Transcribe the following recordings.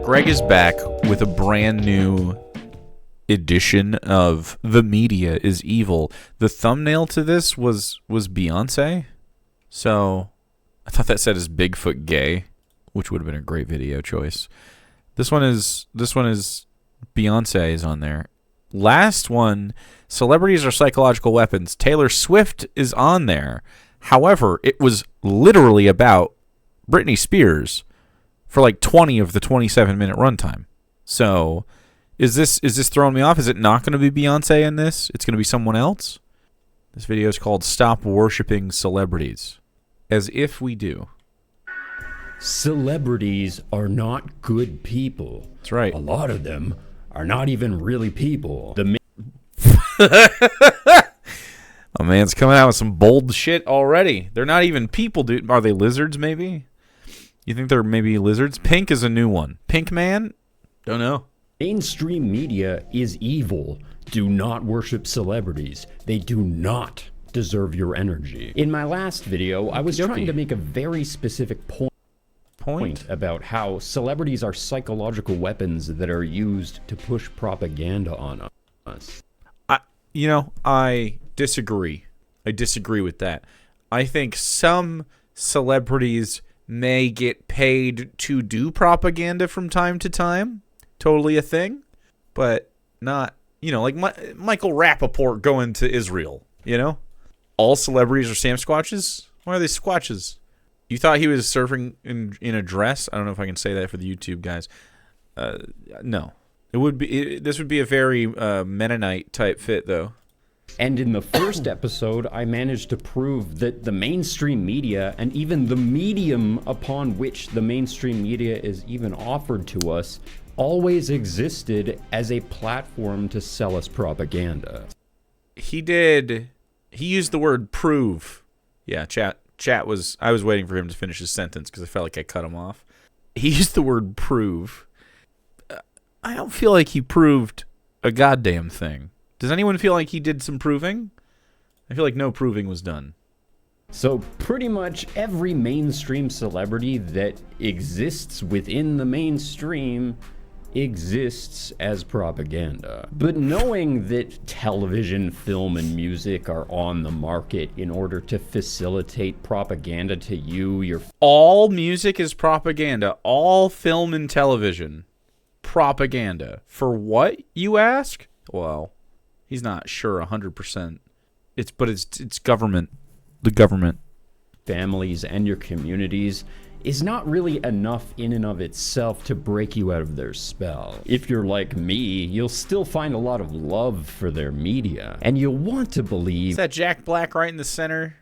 Greg is back with a brand new edition of The Media is Evil. The thumbnail to this was Beyonce. So I thought that said is Bigfoot gay, which would have been a great video choice. This one is Beyonce is on there. Last one, celebrities are psychological weapons. Taylor Swift is on there. However, it was literally about Britney Spears for like 20 of the 27-minute runtime. So, is this throwing me off? Is it not going to be Beyonce in this? It's going to be someone else? This video is called Stop Worshipping Celebrities. As if we do. Celebrities are not good people. That's right. A lot of them are not even really people. Oh, man's coming out with some bold shit already. They're not even people, dude. Are they lizards, maybe? You think they're maybe lizards? Pink is a new one. Pink Man? Don't know. Mainstream media is evil. Do not worship celebrities. They do not deserve your energy. In my last video, I was trying to make a very specific point about how celebrities are psychological weapons that are used to push propaganda on us. I disagree. I disagree with that. I think some celebrities may get paid to do propaganda from time to time. Totally a thing. But not, like Michael Rappaport going to Israel, All celebrities are Sam Squatches? Why are they Squatches? You thought he was surfing in a dress? I don't know if I can say that for the YouTube guys. No. This would be a very Mennonite type fit, though. And in the first episode, I managed to prove that the mainstream media, and even the medium upon which the mainstream media is even offered to us, always existed as a platform to sell us propaganda. He used the word prove. Yeah, chat was, I was waiting for him to finish his sentence because I felt like I cut him off. He used the word prove. I don't feel like he proved a goddamn thing. Does anyone feel like he did some proving? I feel like no proving was done. So pretty much every mainstream celebrity that exists within the mainstream exists as propaganda. But knowing that television, film, and music are on the market in order to facilitate propaganda to you, all music is propaganda. All film and television. Propaganda. For what, you ask? Well, he's not sure 100%. It's government. The government. Families and your communities is not really enough in and of itself to break you out of their spell. If you're like me, you'll still find a lot of love for their media, and you'll want to believe... Is that Jack Black right in the center?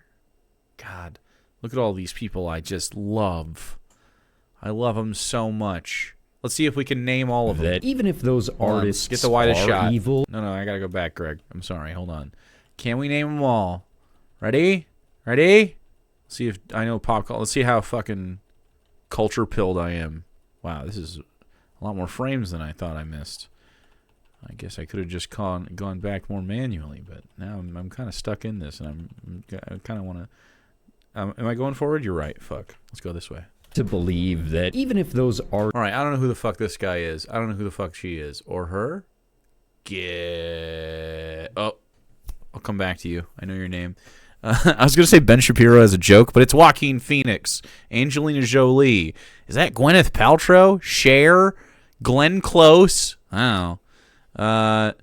God, look at all these people I just love. I love them so much. Let's see if we can name all of them. That even if those artists get the widest are shot. Evil... No, I gotta go back, Greg. I'm sorry, hold on. Can we name them all? Ready? Ready? See if I know pop culture. Let's see how fucking culture pilled I am. Wow, this is a lot more frames than I thought I missed. I guess I could have just gone back more manually, but now I'm kind of stuck in this, and I kind of want to... am I going forward? You're right. Fuck. Let's go this way. To believe that even if those are... All right, I don't know who the fuck this guy is. I don't know who the fuck she is. Or her. Oh, I'll come back to you. I know your name. I was going to say Ben Shapiro as a joke, but it's Joaquin Phoenix, Angelina Jolie. Is that Gwyneth Paltrow? Cher? Glenn Close? I don't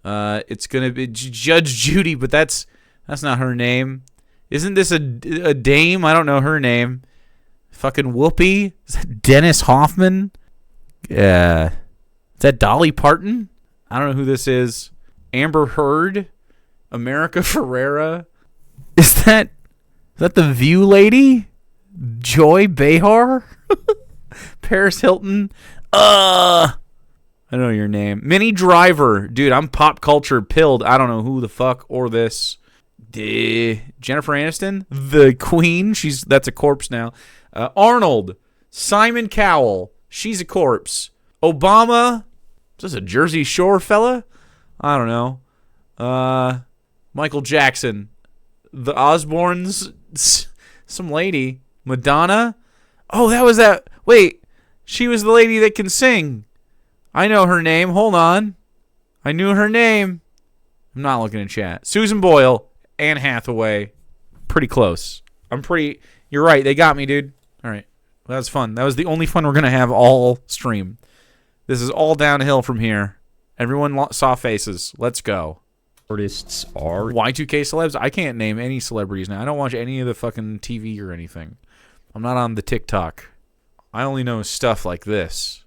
know. It's going to be Judge Judy, but that's not her name. Isn't this a dame? I don't know her name. Fucking Whoopi? Is that Dennis Hoffman? Is that Dolly Parton? I don't know who this is. Amber Heard? America Ferrera? Is that the View lady? Joy Behar? Paris Hilton? I don't know your name. Minnie Driver. Dude, I'm pop culture pilled. I don't know who the fuck or this. Jennifer Aniston? The Queen? That's a corpse now. Arnold. Simon Cowell. She's a corpse. Obama. Is this a Jersey Shore fella? I don't know. Michael Jackson. The Osbournes, some lady, Madonna. Oh, that was that. Wait, She was the lady that can sing. I know her name. Hold on. I knew her name. I'm not looking at chat. Susan Boyle, Anne Hathaway. Pretty close. You're right. They got me, dude. All right. Well, that was fun. That was the only fun we're going to have all stream. This is all downhill from here. Everyone saw faces. Let's go. Artists are Y2K celebs? I can't name any celebrities now. I don't watch any of the fucking TV or anything. I'm not on the TikTok. I only know stuff like this.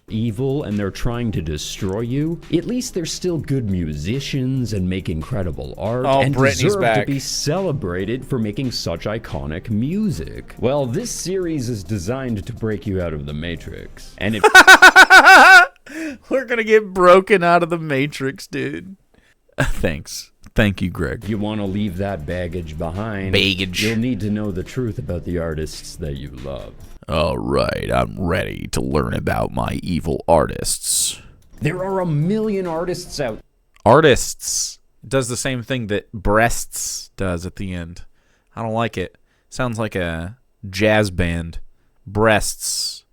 Evil and they're trying to destroy you. At least they're still good musicians and make incredible art and Britney's deserve back. to be celebrated for making such iconic music. Well, this series is designed to break you out of the Matrix. And We're gonna get broken out of the Matrix, dude. Thanks. Thank you, Greg. you want to leave that baggage behind, you'll need to know the truth about the artists that you love. All right, I'm ready to learn about my evil artists. There are a million artists out. Artists does the same thing that breasts does at the end. I don't like it. Sounds like a jazz band. Breasts.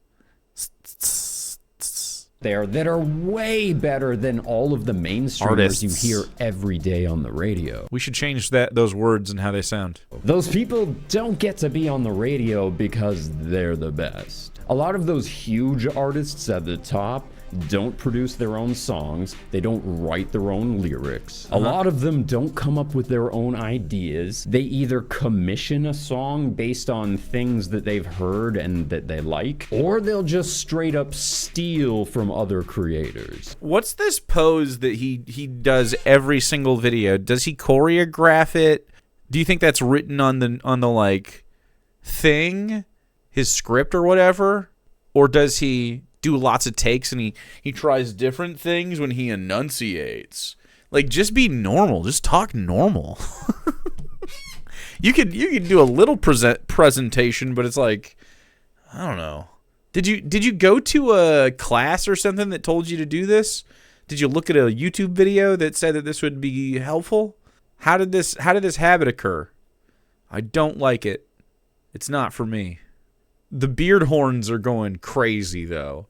There that are way better than all of the mainstreamers you hear every day on the radio. We should change those words and how they sound. Those people don't get to be on the radio because they're the best. A lot of those huge artists at the top don't produce their own songs. They don't write their own lyrics. A lot of them don't come up with their own ideas. They either commission a song based on things that they've heard and that they like, or they'll just straight up steal from other creators. What's this pose that he does every single video? Does he choreograph it? Do you think that's written on the like thing, his script or whatever? Or does he do lots of takes and he tries different things when he enunciates? Like, just be normal. Just talk normal. You could do a little presentation, but it's like, I don't know. Did you go to a class or something that told you to do this? Did you look at a YouTube video that said that this would be helpful? How did this habit occur? I don't like it. It's not for me. The beard horns are going crazy though.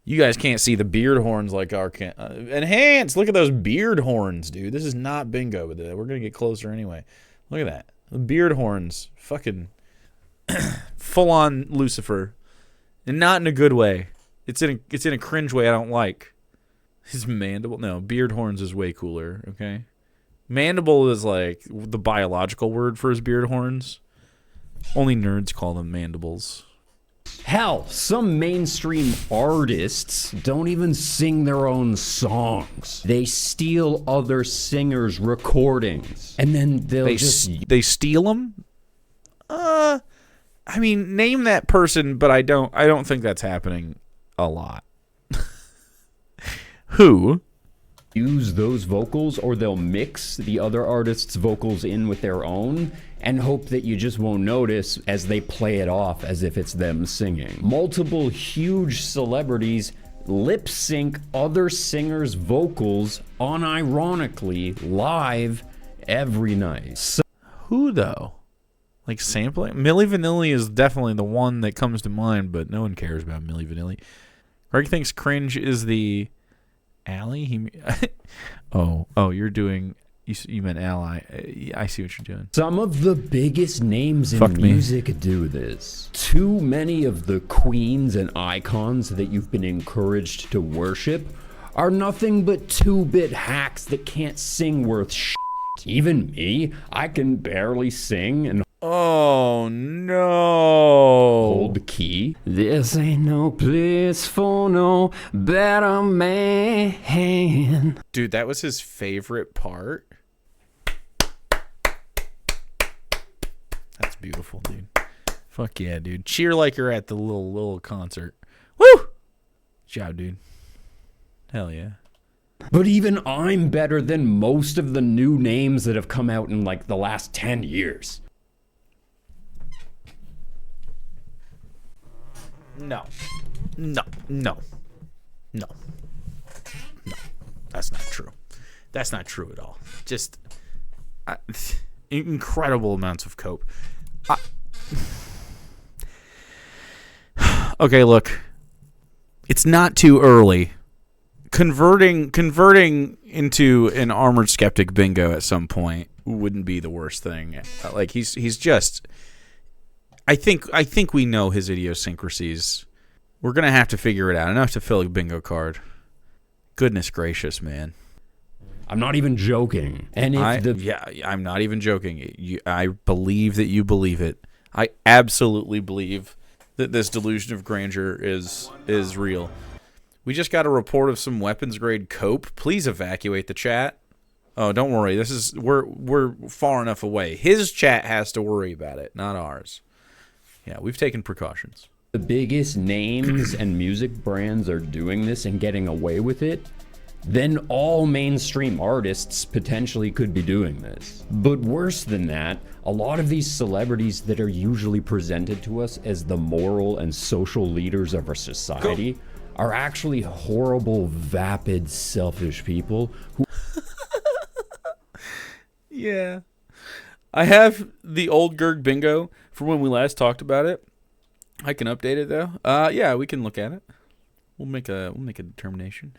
You guys can't see the beard horns like our enhance. Look at those beard horns, dude. This is not bingo, but we're gonna get closer anyway. Look at that. The beard horns, fucking full on Lucifer, and not in a good way. It's in a cringe way I don't like. His mandible, no, beard horns is way cooler. Okay, mandible is like the biological word for his beard horns. Only nerds call them mandibles. Hell, some mainstream artists don't even sing their own songs. They steal other singers' recordings, and then they steal them. I mean, name that person, but I don't think that's happening a lot. Who? Use those vocals, or they'll mix the other artist's vocals in with their own and hope that you just won't notice as they play it off as if it's them singing. Multiple huge celebrities lip sync other singers' vocals unironically live every night. Who though? Like sampling? Milli Vanilli is definitely the one that comes to mind, but no one cares about Milli Vanilli. Greg thinks cringe is the Ally? Oh, you're doing. You meant Ally. I see what you're doing. Some of the biggest names in music do this. Too many of the queens and icons that you've been encouraged to worship are nothing but 2-bit hacks that can't sing worth shit. Even me, I can barely sing and oh no! Hold the key. This ain't no place for no better man. Dude, that was his favorite part. That's beautiful, dude. Fuck yeah, dude. Cheer like you're at the little concert. Woo! Good job, dude. Hell yeah. But even I'm better than most of the new names that have come out in like the last 10 years. No. That's not true. That's not true at all. Just incredible amounts of cope. Okay, look. It's not too early. Converting into an Armored Skeptic bingo at some point wouldn't be the worst thing. Like he's just. I think we know his idiosyncrasies. We're gonna have to figure it out. Enough to fill a bingo card. Goodness gracious, man. I'm not even joking. And if I'm not even joking. I believe that you believe it. I absolutely believe that this delusion of grandeur is real. We just got a report of some weapons grade cope. Please evacuate the chat. Oh, don't worry. We're far enough away. His chat has to worry about it, not ours. Yeah, we've taken precautions. The biggest names and music brands are doing this and getting away with it, then all mainstream artists potentially could be doing this. But worse than that, a lot of these celebrities that are usually presented to us as the moral and social leaders of our society are actually horrible, vapid, selfish people who... Yeah. I have the old Gerg bingo from when we last talked about it. I can update it though. Yeah, we can look at it. We'll make a determination.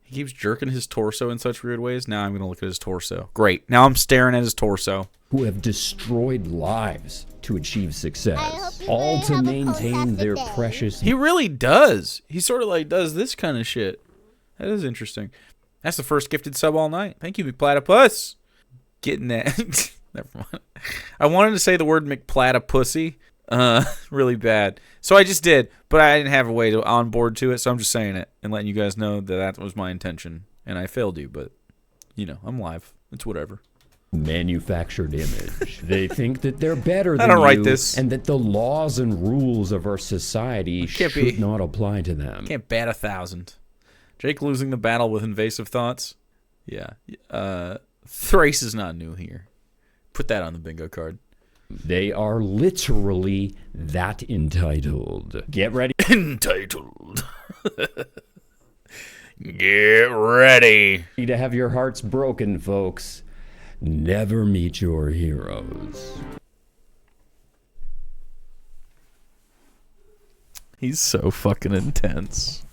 He keeps jerking his torso in such weird ways. Now I'm gonna look at his torso. Great. Now I'm staring at his torso. Who have destroyed lives to achieve success, all to maintain their precious... He really does. He sort of like does this kind of shit. That is interesting. That's the first gifted sub all night. Thank you, McPlatypus. Getting that. Never mind. I wanted to say the word McPlatypussy. Really bad. So I just did, but I didn't have a way to onboard to it, so I'm just saying it and letting you guys know that was my intention. And I failed you, but, you know, I'm live. It's whatever. Manufactured image. They think that they're better than I don't write you, this. and that the laws and rules of our society should not apply to them. Can't bat 1,000. Jake losing the battle with invasive thoughts. Yeah. Thrace is not new here. Put that on the bingo card. They are literally that entitled. Get ready. Entitled. Get ready. To have your hearts broken, folks. Never meet your heroes. He's so fucking intense.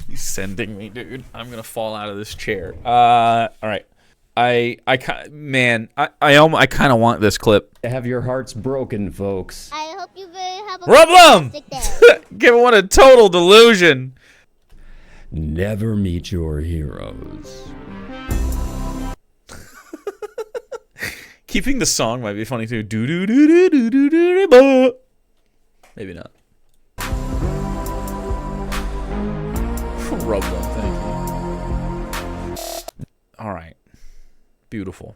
He's sending me, dude. I'm gonna fall out of this chair. All right. I kind of want this clip. To have your hearts broken, folks. I hope you have a Rublum! fantastic day. Give one a total delusion. Never meet your heroes. Keeping the song might be funny too. Do do do do do do do do. Maybe not. Rublum, thank you. All right. Beautiful.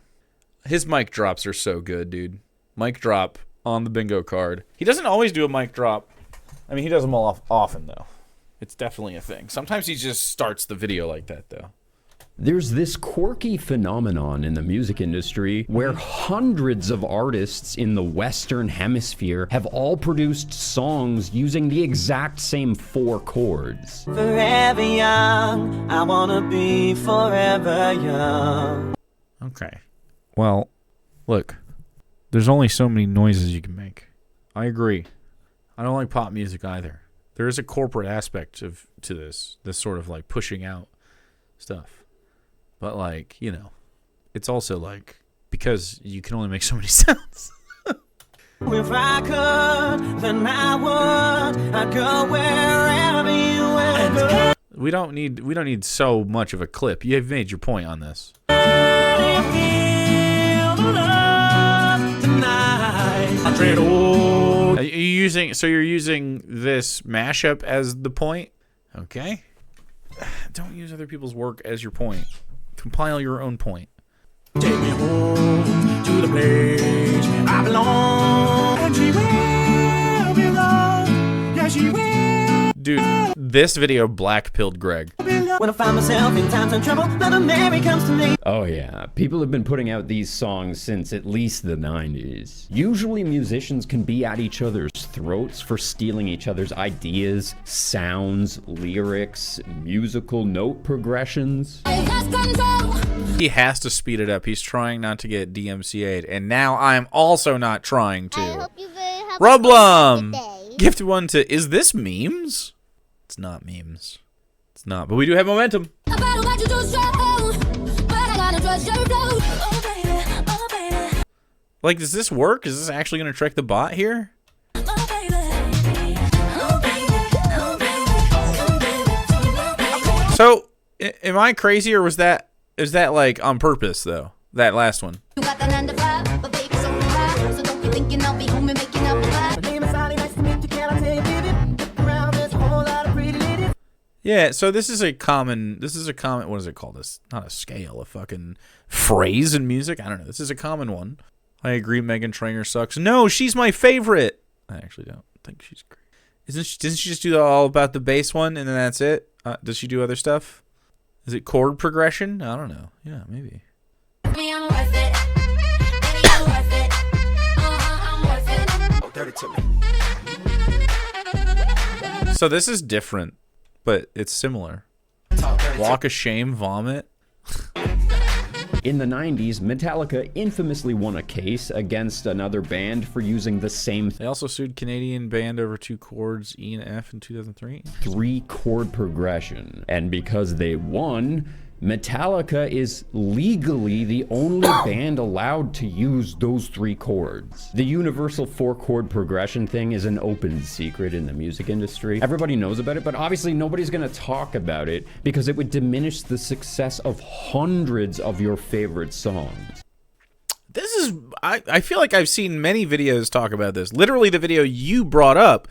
His mic drops are so good, dude. Mic drop on the bingo card. He doesn't always do a mic drop. I mean, he does them all often, though. It's definitely a thing. Sometimes he just starts the video like that, though. There's this quirky phenomenon in the music industry where hundreds of artists in the Western Hemisphere have all produced songs using the exact same 4 chords. Forever young, I wanna be forever young. Okay. Well, look. There's only so many noises you can make. I agree. I don't like pop music either. There is a corporate aspect to this sort of like pushing out stuff. But like, you know, it's also like because you can only make so many sounds. If I could, then I would. I'd go wherever you ever. We don't need so much of a clip. You've made your point on this. You're using this mashup as the point? Okay. Don't use other people's work as your point. Compile your own point. Take me home to the place where I belong. And she will belong. Yeah, she will. Dude, this video black-pilled Greg. When I find myself in times of trouble, Mother Mary comes to me. Oh yeah, people have been putting out these songs since at least the 90s. Usually musicians can be at each other's throats for stealing each other's ideas, sounds, lyrics, musical note progressions. He has to speed it up. He's trying not to get DMCA'd, and now I'm also not trying to. I hope you have Rublum! a fantastic day. Gifted one to, is this memes? It's not memes. It's not. But we do have momentum. Like, does this work? Is this actually going to trick the bot here? So, am I crazy, or is that like on purpose though? That last one. Yeah, so this is a common, what is it called? This, not a scale, a fucking phrase in music? I don't know. This is a common one. I agree Meghan Trainor sucks. No, she's my favorite. I actually don't think she's great. Doesn't she just do all about the bass one and then that's it? Does she do other stuff? Is it chord progression? I don't know. Yeah, maybe. So this is different, but it's similar. Walk of Shame, Vomit. In the 90s, Metallica infamously won a case against another band for using the same They also sued Canadian band over 2 chords, E and F, in 2003. 3-chord progression. And because they won, Metallica is legally the only band allowed to use those 3 chords. The universal 4-chord progression thing is an open secret in the music industry. Everybody knows about it, but obviously nobody's gonna talk about it because it would diminish the success of hundreds of your favorite songs. This is, I feel like I've seen many videos talk about this. Literally the video you brought up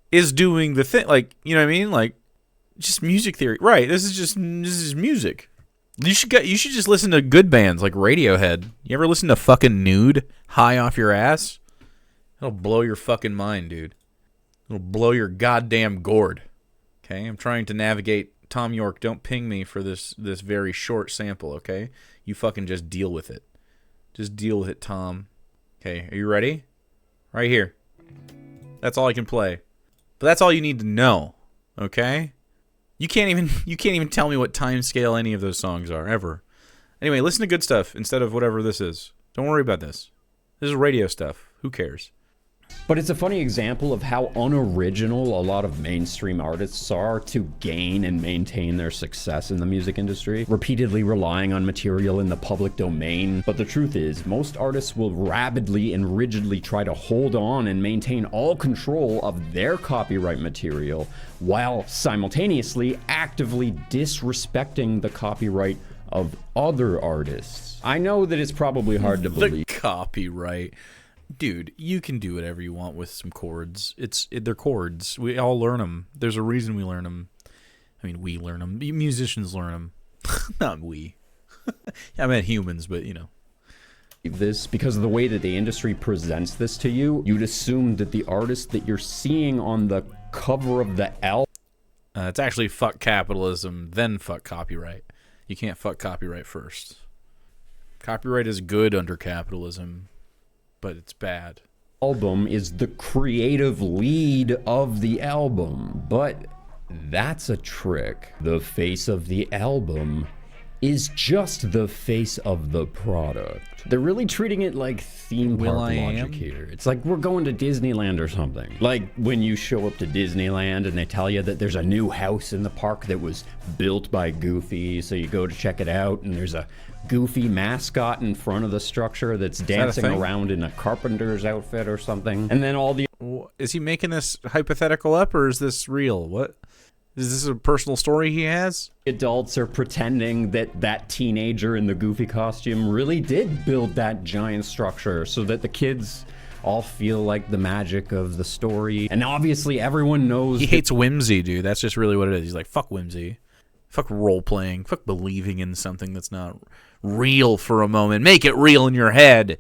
is doing the thing, like, you know what I mean? Like, just music theory, right? This is music. You should just listen to good bands like Radiohead. You ever listen to fucking Nude, High Off Your Ass? It'll blow your fucking mind, dude. It'll blow your goddamn gourd. Okay, I'm trying to navigate. Tom York, don't ping me for this very short sample. Okay, you fucking just deal with it. Just deal with it, Tom. Okay, are you ready? Right here. That's all I can play. But that's all you need to know. Okay. You can't even tell me what time scale any of those songs are, ever. Anyway, listen to good stuff instead of whatever this is. Don't worry about this. This is radio stuff. Who cares? But it's a funny example of how unoriginal a lot of mainstream artists are to gain and maintain their success in the music industry, repeatedly relying on material in the public domain. But the truth is, most artists will rabidly and rigidly try to hold on and maintain all control of their copyright material while simultaneously actively disrespecting the copyright of other artists. I know that it's probably hard to believe. The copyright. Dude, you can do whatever you want with some chords. They're chords. We all learn them. There's a reason we learn them. I mean, we learn them. Musicians learn them. Not we. I meant humans, but you know. This because of the way that the industry presents this to you, you'd assume that the artist that you're seeing on the cover of the album. It's actually fuck capitalism, then fuck copyright. You can't fuck copyright first. Copyright is good under capitalism, but it's bad. Album is the creative lead of the album, but that's a trick. The face of the album is just the face of the product. They're really treating it like theme park logic here. It's like we're going to Disneyland or something. Like when you show up to Disneyland and they tell you that there's a new house in the park that was built by Goofy, so you go to check it out and there's a Goofy mascot in front of the structure that's dancing around in a carpenter's outfit or something. And then all the... Is he making this hypothetical up, or is this real? What? Is this a personal story he has? Adults are pretending that that teenager in the Goofy costume really did build that giant structure so that the kids all feel like the magic of the story. And obviously everyone knows... He hates whimsy, dude. That's just really what it is. He's like, fuck whimsy. Fuck role-playing. Fuck believing in something that's not real for a moment. Make it real in your head.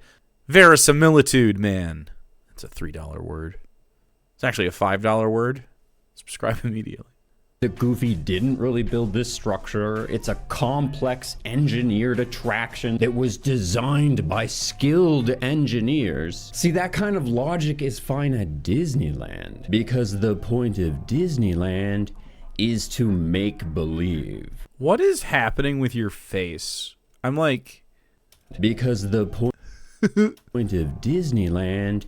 Verisimilitude, man. That's a $3 word. It's actually a $5 word. Subscribe immediately. The Goofy didn't really build this structure. It's a complex engineered attraction that was designed by skilled engineers. See, that kind of logic is fine at Disneyland because the point of Disneyland is to make believe. What is happening with your face? I'm like... Because the point of Disneyland...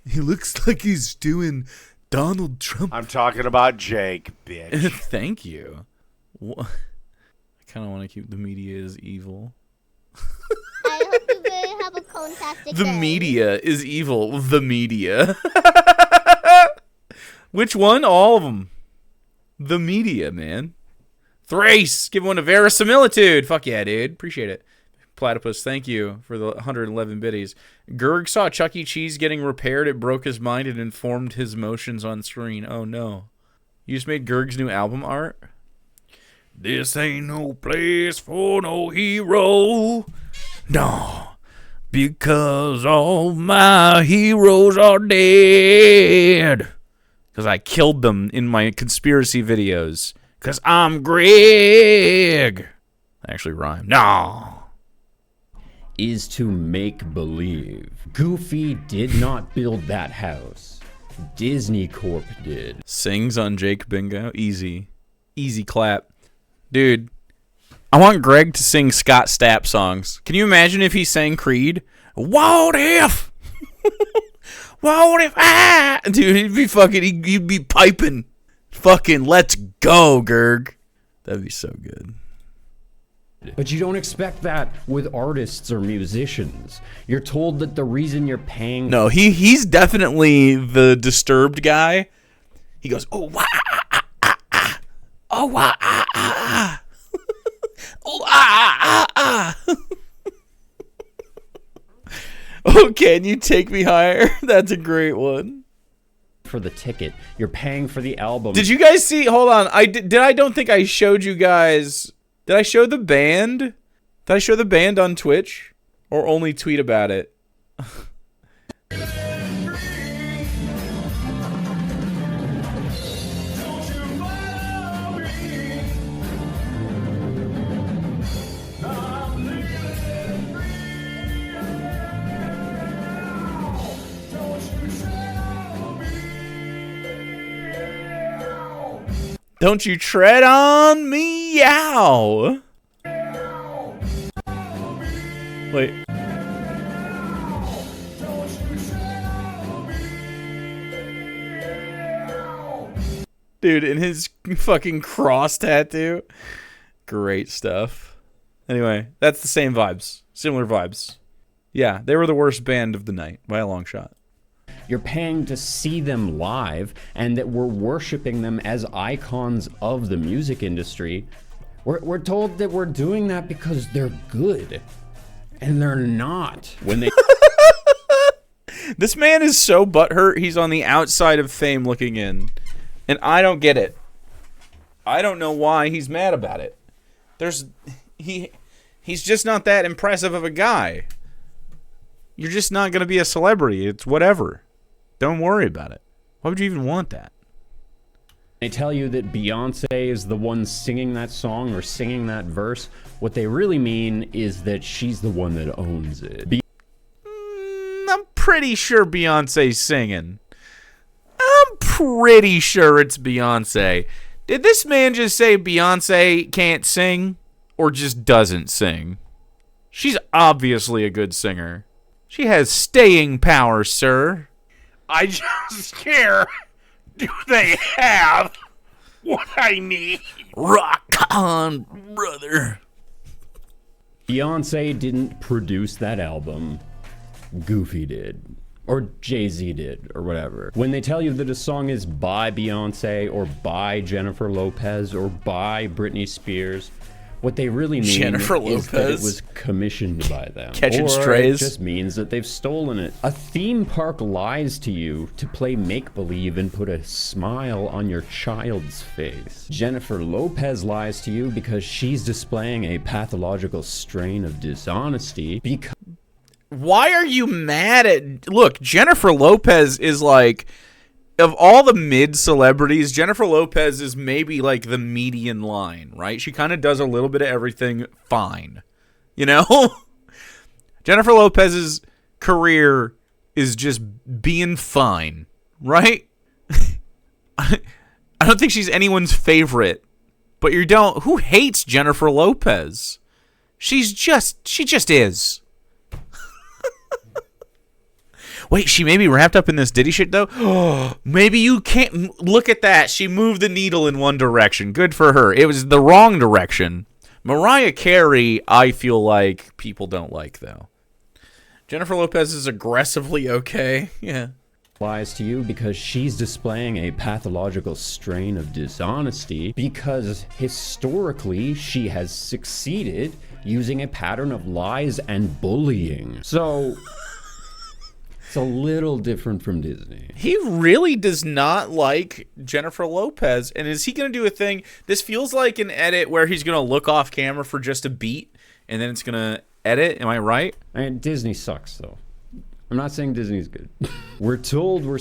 He looks like he's doing Donald Trump. I'm talking about Jake, bitch. Thank you. I kind of want to keep the media as evil. I hope you will have a fantastic The day. media is evil. The media. Which one? All of them. The media, man. Thrace, give one a verisimilitude. Fuck yeah, dude. Appreciate it. Platypus, thank you for the 111 biddies. Gerg saw Chuck E. Cheese getting repaired. It broke his mind and informed his emotions on screen. Oh, no. You just made Gerg's new album art? This ain't no place for no hero. No. Because all my heroes are dead. Because I killed them in my conspiracy videos. Because I'm Greg. I actually rhyme. No. Is to make believe. Goofy did not build that house. Disney Corp did. Sings on Jake Bingo. Easy. Easy clap. Dude, I want Greg to sing Scott Stapp songs. Can you imagine if he sang Creed? What if? What if I? Dude, he'd be fucking, he'd be piping. Fucking let's go, Gerg. That'd be so good. But you don't expect that with artists or musicians. You're told that the reason you're paying... No, he's definitely the disturbed guy. He goes, oh, wah, ah, ah, ah, ah. Oh, wah, ah, ah, ah. Oh, ah, ah, ah. Oh, can you take me higher? That's a great one. For the ticket, you're paying for the album. Did you guys see? Hold on. I don't think I showed you guys. Did I show the band? Did I show the band on Twitch? Or only tweet about it? Don't you tread on me, yow. Wait. Dude, in his fucking cross tattoo. Great stuff. Anyway, that's the same vibes. Similar vibes. Yeah, they were the worst band of the night by a long shot. You're paying to see them live, and that we're worshiping them as icons of the music industry. We're told that we're doing that because they're good, and they're not. When they This man is so butthurt, he's on the outside of fame looking in. And I don't get it. I don't know why he's mad about it. He's just not that impressive of a guy. You're just not going to be a celebrity. It's whatever. Don't worry about it. Why would you even want that? They tell you that Beyonce is the one singing that song or singing that verse. What they really mean is that she's the one that owns it. I'm pretty sure Beyonce's singing. I'm pretty sure it's Beyonce. Did this man just say Beyonce can't sing or just doesn't sing? She's obviously a good singer. She has staying power, sir. I just care. Do they have what I need? Rock on, brother. Beyonce didn't produce that album. Goofy did. Or Jay-Z did, or whatever. When they tell you that a song is by Beyonce, or by Jennifer Lopez, or by Britney Spears, what they really mean Jennifer is that it Lopez. was commissioned by them. Catching or strays. It just means that they've stolen it. A theme park lies to you to play make-believe and put a smile on your child's face. Jennifer Lopez lies to you because she's displaying a pathological strain of dishonesty because Why are you mad at... Look, Jennifer Lopez is like... Of all the mid-celebrities, Jennifer Lopez is maybe like the median line, right? She kind of does a little bit of everything fine. You know? Jennifer Lopez's career is just being fine, right? I don't think she's anyone's favorite. But you don't... Who hates Jennifer Lopez? She just is. Wait, she may be wrapped up in this Diddy shit, though? Maybe you can't... Look at that. She moved the needle in one direction. Good for her. It was the wrong direction. Mariah Carey, I feel like people don't like, though. Jennifer Lopez is aggressively okay. Yeah. Lies to you because she's displaying a pathological strain of dishonesty because historically she has succeeded using a pattern of lies and bullying. So it's a little different from Disney. He really does not like Jennifer Lopez. And is he going to do a thing? This feels like an edit where he's going to look off camera for just a beat and then it's going to edit. Am I right? I mean, Disney sucks, though. I'm not saying Disney's good. We're told we're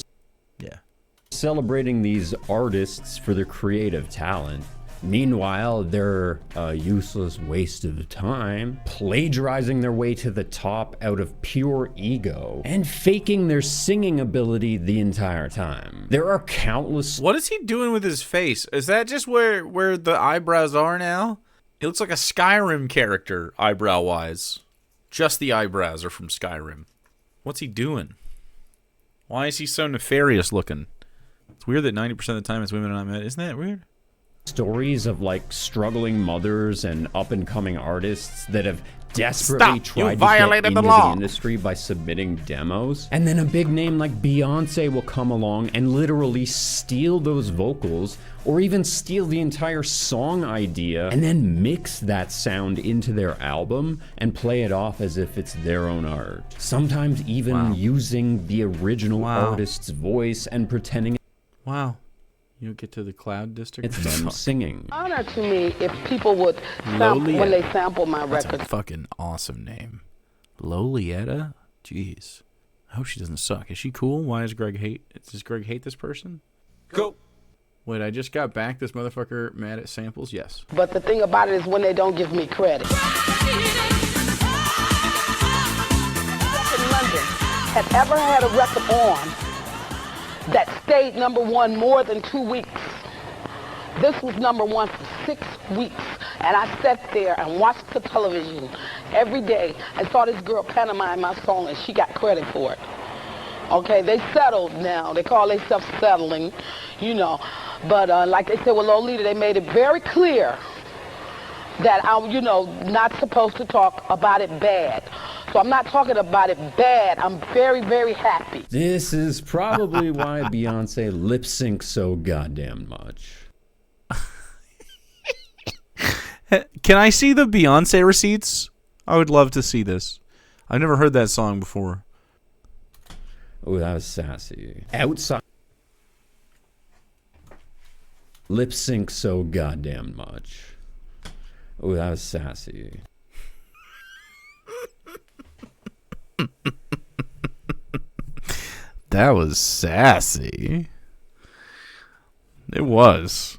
celebrating these artists for their creative talent. Meanwhile, they're a useless waste of time, plagiarizing their way to the top out of pure ego, and faking their singing ability the entire time. There are countless... What is he doing with his face? Is that just where the eyebrows are now? It looks like a Skyrim character, eyebrow-wise. Just the eyebrows are from Skyrim. What's he doing? Why is he so nefarious looking? It's weird that 90% of the time it's women I'm at. Isn't that weird? Stories of like struggling mothers and up-and-coming artists that have desperately tried to get into the industry by submitting demos. And then a big name like Beyonce will come along and literally steal those vocals or even steal the entire song idea and then mix that sound into their album and play it off as if it's their own art. Sometimes even using the original artist's voice and pretending You don't get to the cloud district? it's them singing. Honor to me if people would when they sample my records. That's a fucking awesome name. Lolietta? Jeez. I hope she doesn't suck. Is she cool? Why does Greg hate? Does Greg hate this person? Go. Wait, I just got back. This motherfucker mad at samples? Yes. But the thing about it is when they don't give me credit. In London, had ever had a record on that stayed #1 more than 2 weeks. This was #1 for 6 weeks. And I sat there and watched the television every day and saw this girl pantomime my song and she got credit for it. Okay, they settled now. They call themselves settling, you know. But like they said with Lolita, they made it very clear that I'm, not supposed to talk about it bad. So I'm not talking about it bad. I'm very, very happy. This is probably why Beyonce lip syncs so goddamn much. Can I see the Beyonce receipts? I would love to see this. I've never heard that song before. Oh, that was sassy. Outside. Lip sync so goddamn much. Oh, that was sassy. That was sassy. It was.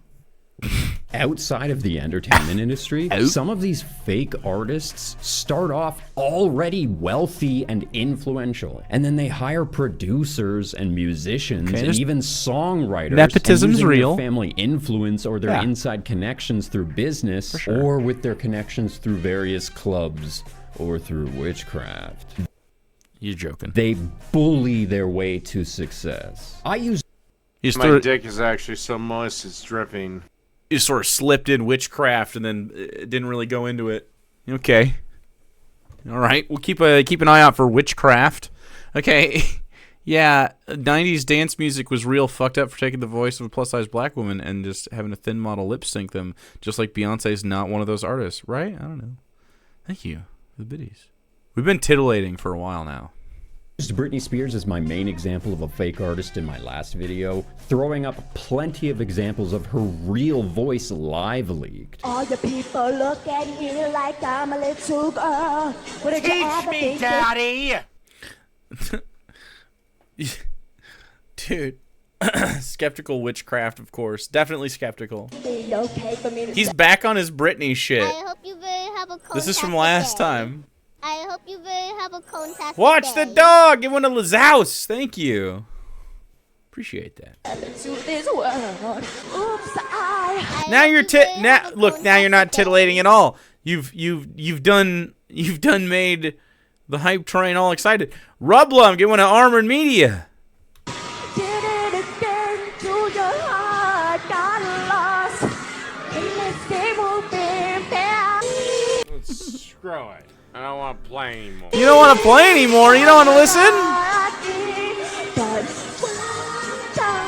Outside of the entertainment industry, some of these fake artists start off already wealthy and influential, and then they hire producers and musicians and even songwriters. Nepotism's real. Their family influence or their inside connections through business, or with their connections through various clubs or through witchcraft. You're joking. They bully their way to success. My dick is actually so moist it's dripping. You sort of slipped in witchcraft and then didn't really go into it. Okay. All right. We'll keep an eye out for witchcraft. Okay. Yeah, 90s dance music was real fucked up for taking the voice of a plus-size black woman and just having a thin model lip sync them, just like Beyonce's not one of those artists, right? I don't know. Thank you for the biddies. We've been titillating for a while now. Britney Spears is my main example of a fake artist in my last video, throwing up plenty of examples of her real voice live leaked. All the people look at me like I'm a little girl. Teach me, Daddy! Dude. Skeptical witchcraft, of course. Definitely skeptical. Okay for me to He's back on his Britney shit. I hope you will have a This is from last time. I hope you will have a contact. Watch the dog! Give one to Liz house! Thank you. Appreciate that. Now you're now you're not titillating at all. You've done made The hype train all excited. Rubla, I'm getting to Armored Media. Did it again to your heart, got lost in this game of being Screw it. I don't want to play anymore. You don't want to play anymore? You don't want to listen?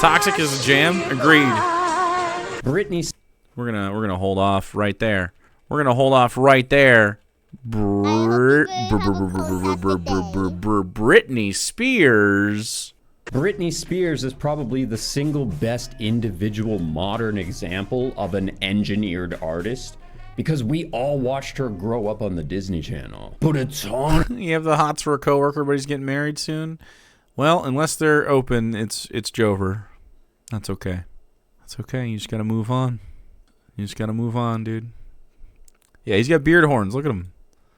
Toxic is a jam. Agreed. Britney. We're gonna hold off right there. We're gonna hold off right there. Britney Spears. Britney Spears is probably the single best individual modern example of an engineered artist because we all watched her grow up on the Disney Channel. But it's on. You have the hots for a coworker, but he's getting married soon. Well, unless they're open, it's Jover. That's okay. That's okay. You just gotta move on. You just gotta move on, dude. Yeah, he's got beard horns. Look at him.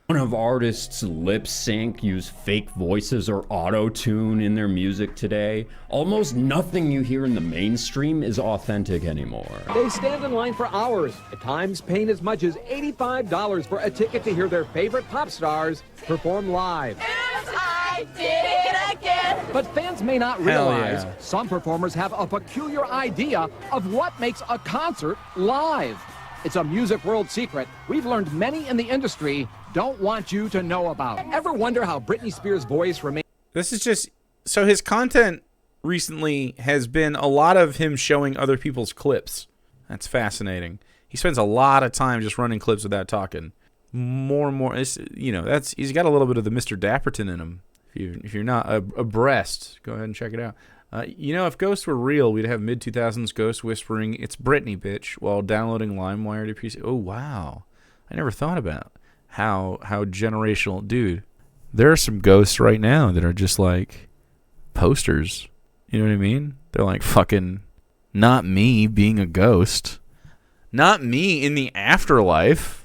One of artists lip sync, use fake voices or auto-tune in their music today. Almost nothing you hear in the mainstream is authentic anymore. They stand in line for hours, at times paying as much as $85 for a ticket to hear their favorite pop stars perform live. I did it again. But fans may not Hell realize yeah. some performers have a peculiar idea of what makes a concert live. It's a music world secret we've learned many in the industry don't want you to know about. Ever wonder how Britney Spears' voice remains? This is just so his content recently has been a lot of him showing other people's clips. That's fascinating. He spends a lot of time just running clips without talking. More and more, it's, you know, that's he's got a little bit of the Mr. Dapperton in him. If you're not abreast, go ahead and check it out. You know, if ghosts were real, we'd have mid-2000s ghosts whispering, "It's Britney, bitch," while downloading LimeWire to PC. Oh, wow. I never thought about how generational. Dude, there are some ghosts right now that are just like posters. You know what I mean? They're like fucking not me being a ghost. Not me in the afterlife.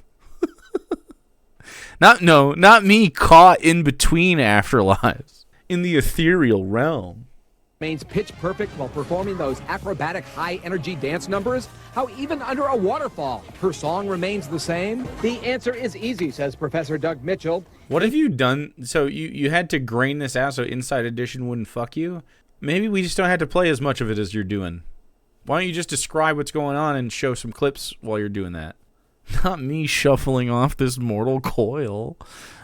Not me caught in between afterlives. In the ethereal realm. Remains pitch perfect while performing those acrobatic high-energy dance numbers? How even under a waterfall, her song remains the same? The answer is easy, says Professor Doug Mitchell. What have you done? So you had to grain this out so Inside Edition wouldn't fuck you? Maybe we just don't have to play as much of it as you're doing. Why don't you just describe what's going on and show some clips while you're doing that? Not me shuffling off this mortal coil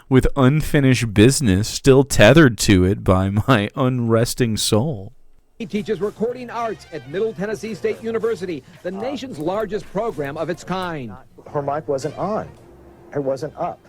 with unfinished business still tethered to it by my unresting soul. He teaches recording arts at Middle Tennessee State University, the nation's largest program of its kind. Her mic wasn't on. It wasn't up.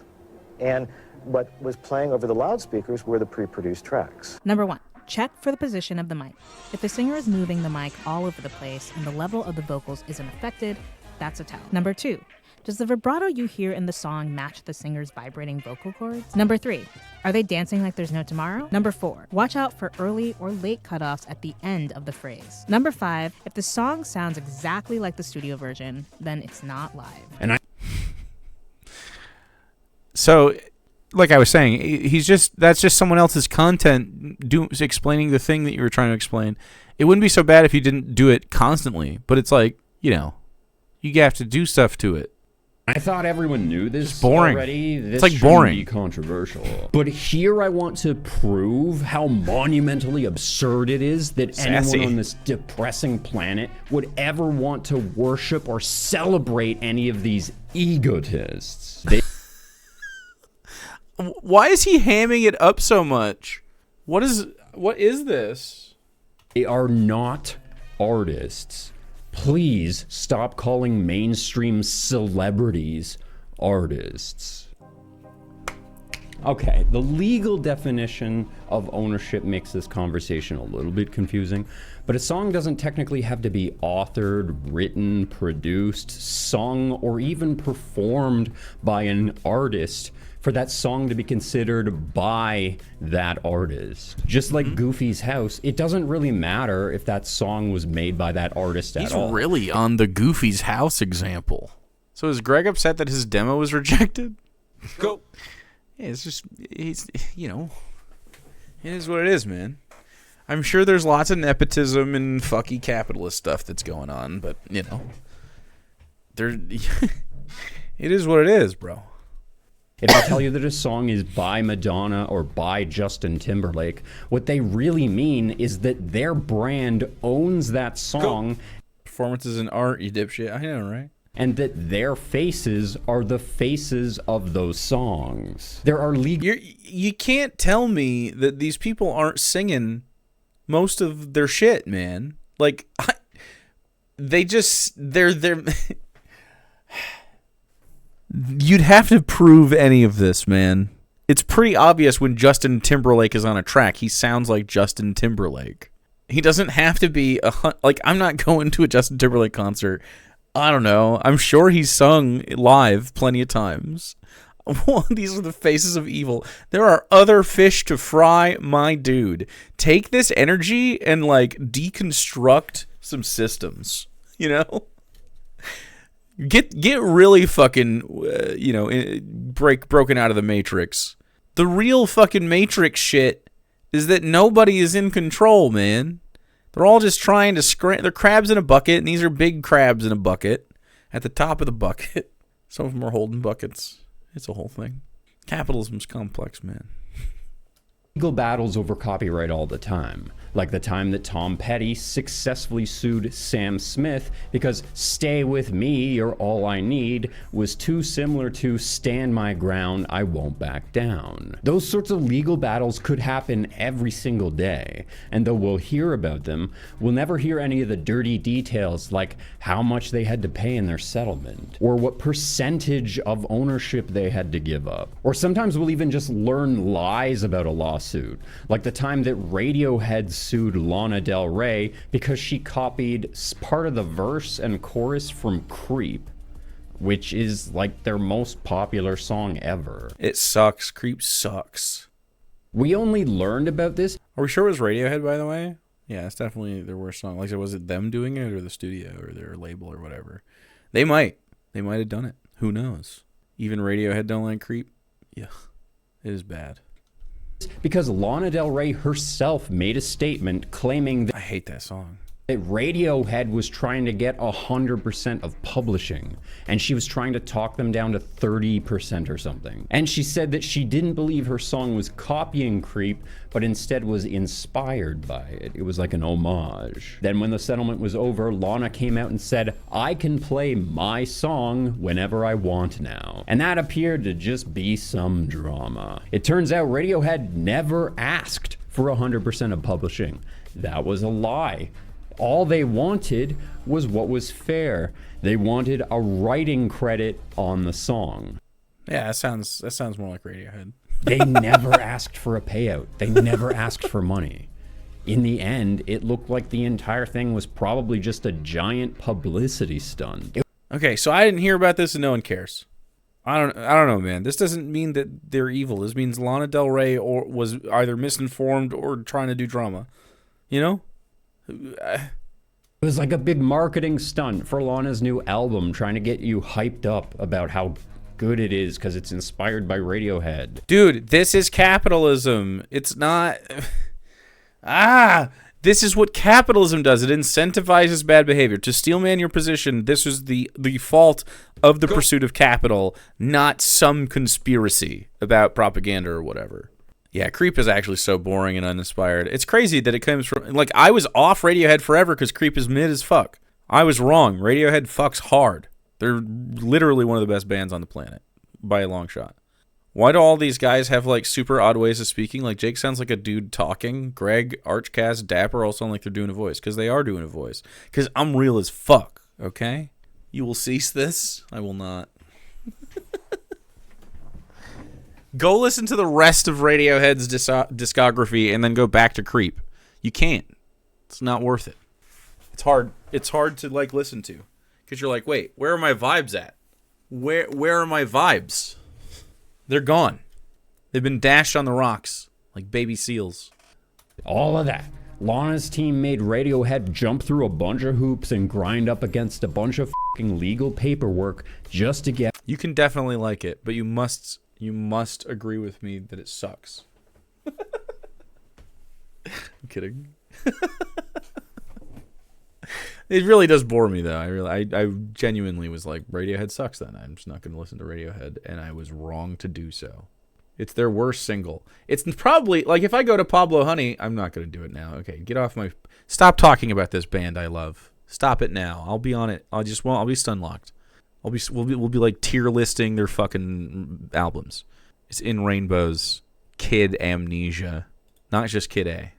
And what was playing over the loudspeakers were the pre-produced tracks. Number 1, check for the position of the mic. If the singer is moving the mic all over the place and the level of the vocals isn't affected, that's a tell. Number 2, does the vibrato you hear in the song match the singer's vibrating vocal cords? Number 3, are they dancing like there's no tomorrow? Number 4, watch out for early or late cutoffs at the end of the phrase. Number 5, if the song sounds exactly like the studio version, then it's not live. So, like I was saying, that's just someone else's content explaining the thing that you were trying to explain. It wouldn't be so bad if you didn't do it constantly, but it's like, you know, you have to do stuff to it. I thought everyone knew this it's boring. already. This it's like shouldn't boring. Be controversial. But here I want to prove how monumentally absurd it is that Sassy. anyone on this depressing planet would ever want to worship or celebrate any of these egotists. Why is he hamming it up so much? What is this? They are not artists. Please stop calling mainstream celebrities artists. Okay, the legal definition of ownership makes this conversation a little bit confusing, but a song doesn't technically have to be authored, written, produced, sung, or even performed by an artist for that song to be considered by that artist. Just like Goofy's House, it doesn't really matter if that song was made by that artist at all. He's really on the Goofy's House example. So is Greg upset that his demo was rejected? Go. Yeah, it's just, you know, it is what it is, man. I'm sure there's lots of nepotism and fucky capitalist stuff that's going on, but, you know, it is what it is, bro. If I tell you that a song is by Madonna or by Justin Timberlake, what they really mean is that their brand owns that song. Performance is an art, you dipshit. I know, right? And that their faces are the faces of those songs. There are legal... You can't tell me that these people aren't singing most of their shit, man. Like, they're you'd have to prove any of this, man. It's pretty obvious when Justin Timberlake is on a track. He sounds like Justin Timberlake. He doesn't have to be like, I'm not going to a Justin Timberlake concert. I don't know. I'm sure he's sung live plenty of times. Well, these are the faces of evil. There are other fish to fry, my dude. Take this energy and like deconstruct some systems, you know? Get really fucking, broken out of the Matrix. The real fucking Matrix shit is that nobody is in control, man. They're all just trying to they're crabs in a bucket, and these are big crabs in a bucket at the top of the bucket. Some of them are holding buckets. It's a whole thing. Capitalism's complex, man. Legal battles over copyright all the time. Like the time that Tom Petty successfully sued Sam Smith because "Stay With Me, You're All I Need" was too similar to "Stand My Ground, I Won't Back Down." Those sorts of legal battles could happen every single day, and though we'll hear about them, we'll never hear any of the dirty details like how much they had to pay in their settlement, or what percentage of ownership they had to give up. Or sometimes we'll even just learn lies about a lawsuit, like the time that Radiohead sued Lana Del Rey because she copied part of the verse and chorus from Creep, which is like their most popular song ever. It sucks. Creep sucks. We only learned about this. Are we sure it was Radiohead, by the way? Yeah, it's definitely their worst song. Like, was it them doing it or the studio or their label or whatever? They might have done it. Who knows? Even Radiohead don't like Creep. Yeah, it is bad. Because Lana Del Rey herself made a statement claiming that... I hate that song. That Radiohead was trying to get 100% of publishing, and she was trying to talk them down to 30% or something. And she said that she didn't believe her song was copying Creep, but instead was inspired by it. It was like an homage. Then when the settlement was over, Lana came out and said, "I can play my song whenever I want now." And that appeared to just be some drama. It turns out Radiohead never asked for 100% of publishing. That was a lie. All they wanted was what was fair. They wanted a writing credit on the song. Yeah, that sounds more like Radiohead. They never asked for a payout. They never asked for money. In the end, it looked like the entire thing was probably just a giant publicity stunt. Okay, so I didn't hear about this and no one cares. I don't know, man. This doesn't mean that they're evil. This means Lana Del Rey was either misinformed or trying to do drama. You know? It was like a big marketing stunt for Lana's new album, trying to get you hyped up about how good it is because it's inspired by Radiohead. Dude, this is capitalism. It's not... This is what capitalism does. It incentivizes bad behavior. To steelman your position, this is the fault of the pursuit of capital, not some conspiracy about propaganda or whatever. Yeah, Creep is actually so boring and uninspired. It's crazy that it comes from... Like, I was off Radiohead forever because Creep is mid as fuck. I was wrong. Radiohead fucks hard. They're literally one of the best bands on the planet. By a long shot. Why do all these guys have, like, super odd ways of speaking? Like, Jake sounds like a dude talking. Greg, Archcast, Dapper all sound like they're doing a voice. Because they are doing a voice. Because I'm real as fuck, okay? You will cease this. I will not. Go listen to the rest of Radiohead's discography and then go back to Creep. You can't. It's not worth it. It's hard. It's hard to like listen to because you're like, wait, where are my vibes at? Where are my vibes? They're gone. They've been dashed on the rocks like baby seals. All of that. Lana's team made Radiohead jump through a bunch of hoops and grind up against a bunch of fucking legal paperwork just to get... You can definitely like it, but you must agree with me that it sucks. I'm kidding. It really does bore me, though. I genuinely was like, Radiohead sucks then. I'm just not going to listen to Radiohead, and I was wrong to do so. It's their worst single. It's probably, like, if I go to Pablo Honey, I'm not going to do it now. Okay, get off my... Stop talking about this band I love. Stop it now. I'll be on it. I'll be stun locked. We'll be like tier listing their fucking albums. It's In Rainbows, Kid Amnesia. Not just Kid A.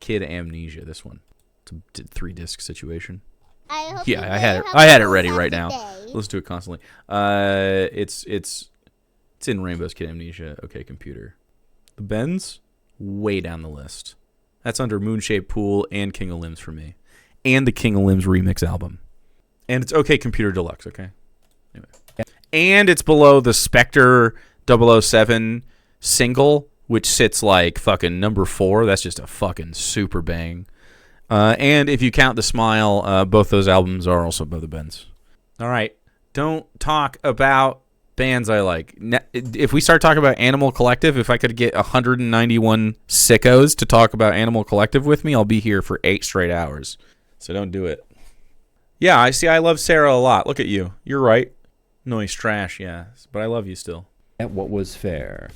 Kid Amnesia, this one. It's a 3-disc situation. Yeah, I had it ready right now. Listen to it constantly. It's In Rainbows, Kid Amnesia. Okay, computer. The Bends, way down the list. That's under Moonshaped Pool and King of Limbs for me. And the King of Limbs remix album. And it's Okay Computer Deluxe, okay? Anyway. And it's below the Spectre 007 single, which sits like fucking number 4. That's just a fucking super bang. And if you count The Smile, both those albums are also above the Bends. All right. Don't talk about bands I like. If we start talking about Animal Collective, if I could get 191 sickos to talk about Animal Collective with me, I'll be here for 8 straight hours. So don't do it. Yeah, I love Sarah a lot. Look at you. You're right. Noise trash, yeah. But I love you still. At what was fair.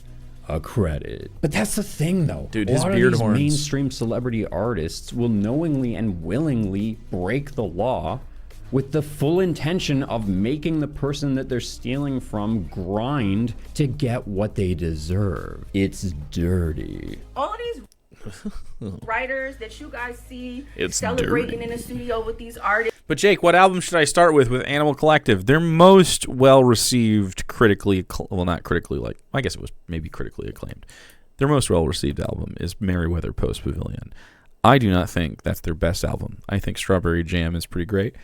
A credit. But that's the thing, though. Dude, a his lot beard of these horns. mainstream celebrity artists will knowingly and willingly break the law with the full intention of making the person that they're stealing from grind to get what they deserve. It's dirty. All of these writers that you guys see It's celebrating dirty. in the studio with these artists. But Jake, what album should I start with Animal Collective? Their most well-received, critically, well, not critically, like, I guess it was maybe critically acclaimed. Their most well-received album is Merriweather Post Pavilion. I do not think that's their best album. I think Strawberry Jam is pretty great.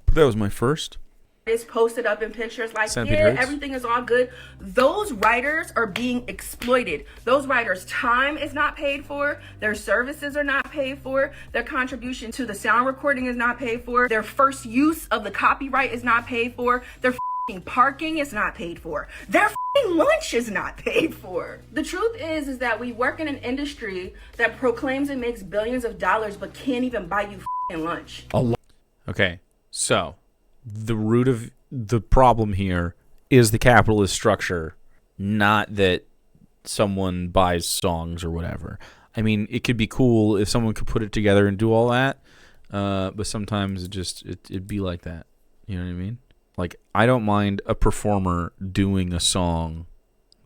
But that was my first. It's posted up in pictures like, Centipede yeah, Hurts? everything is all good. Those writers are being exploited. Those writers' time is not paid for. Their services are not paid for. Their contribution to the sound recording is not paid for. Their first use of the copyright is not paid for. Their f***ing parking is not paid for. Their f***ing lunch is not paid for. The truth is that we work in an industry that proclaims it makes billions of dollars but can't even buy you f***ing lunch. Okay, so the root of the problem here is the capitalist structure, not that someone buys songs or whatever. I mean, it could be cool if someone could put it together and do all that, but sometimes it'd be like that. You know what I mean? Like, I don't mind a performer doing a song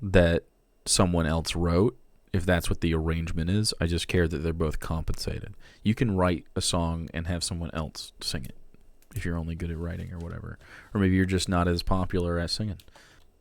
that someone else wrote, if that's what the arrangement is. I just care that they're both compensated. You can write a song and have someone else sing it, if you're only good at writing or whatever. Or maybe you're just not as popular as singing.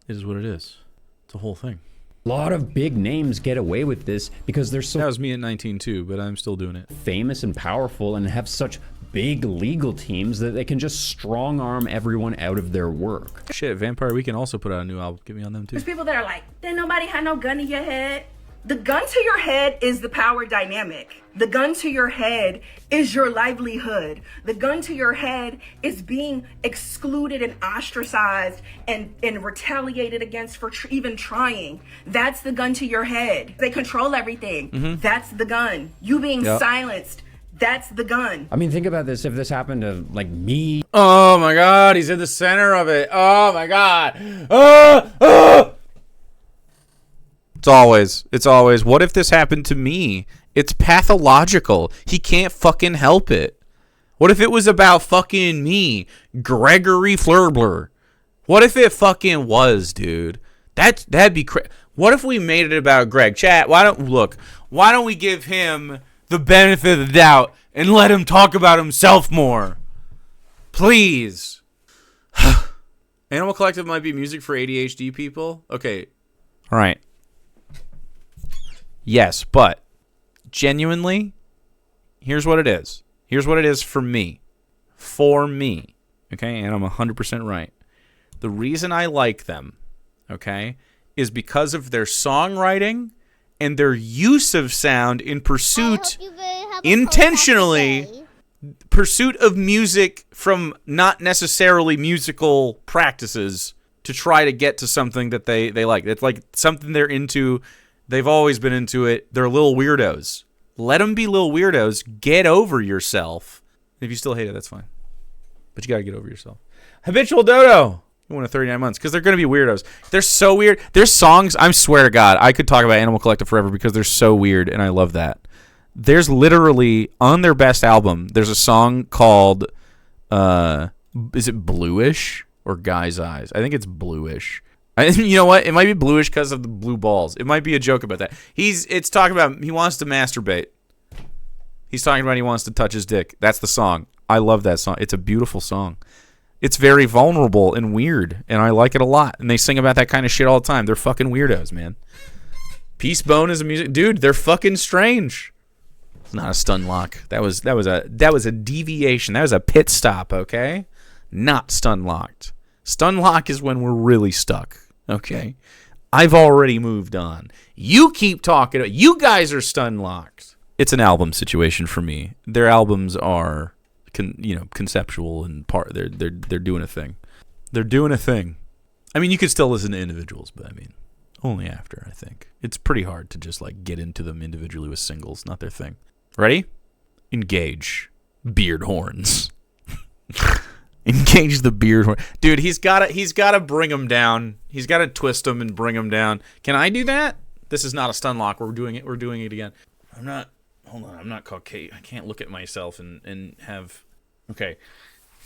It is what it is. It's a whole thing. A lot of big names get away with this because they're so That was me at 19 too, but I'm still doing it. famous and powerful and have such big legal teams that they can just strong arm everyone out of their work. Shit, Vampire Weekend also put out a new album. Get me on them too. There's people that are like, didn't nobody have no gun to your head? The gun to your head is the power dynamic. The gun to your head is your livelihood. The gun to your head is being excluded and ostracized and retaliated against for even trying. That's the gun to your head. They control everything. That's the gun. You being silenced. That's the gun. I mean, think about this. If this happened to, like, me. Oh my god, he's in the center of it. Oh my god. It's always, what if this happened to me? It's pathological. He can't fucking help it. What if it was about fucking me, Gregory Flurbler? What if it fucking was, dude? That'd be crazy. What if we made it about Greg? Chat, why don't we give him the benefit of the doubt and let him talk about himself more? Please. Animal Collective might be music for ADHD people. Okay. All right. Yes, but genuinely, here's what it is. Here's what it is for me. For me. Okay? And I'm 100% right. The reason I like them, okay, is because of their songwriting and their use of sound in pursuit, intentionally, pursuit of music from not necessarily musical practices to try to get to something that they like. It's like something they're into. They've always been into it. They're little weirdos. Let them be little weirdos. Get over yourself. If you still hate it, that's fine. But you got to get over yourself. Habitual Dodo. You won a 39 months because they're going to be weirdos. They're so weird. There's songs, I swear to God, I could talk about Animal Collective forever because they're so weird, and I love that. There's literally, on their best album, there's a song called, is it Bluish or Guy's Eyes? I think it's Bluish. You know what? It might be bluish because of the blue balls. It might be a joke about that. It's talking about he wants to masturbate. He's talking about he wants to touch his dick. That's the song. I love that song. It's a beautiful song. It's very vulnerable and weird, and I like it a lot. And they sing about that kind of shit all the time. They're fucking weirdos, man. Peace Bone is a music dude. They're fucking strange. It's not a stun lock. That was a deviation. That was a pit stop. Okay, not stun locked. Stun lock is when we're really stuck. Okay, I've already moved on. You keep talking. You guys are stun locked. It's an album situation for me. Their albums are. Conceptual and they're doing a thing. They're doing a thing. I mean, you could still listen to individuals, but I mean, only after, I think. It's pretty hard to just like get into them individually with singles, not their thing. Ready? Engage. Beard horns. Engage the beard horn. Dude, he's gotta bring them down. He's gotta twist them and bring them down. Can I do that? This is not a stun lock. We're doing it again. Hold on, I'm not Caucasian. I can't look at myself and have... Okay.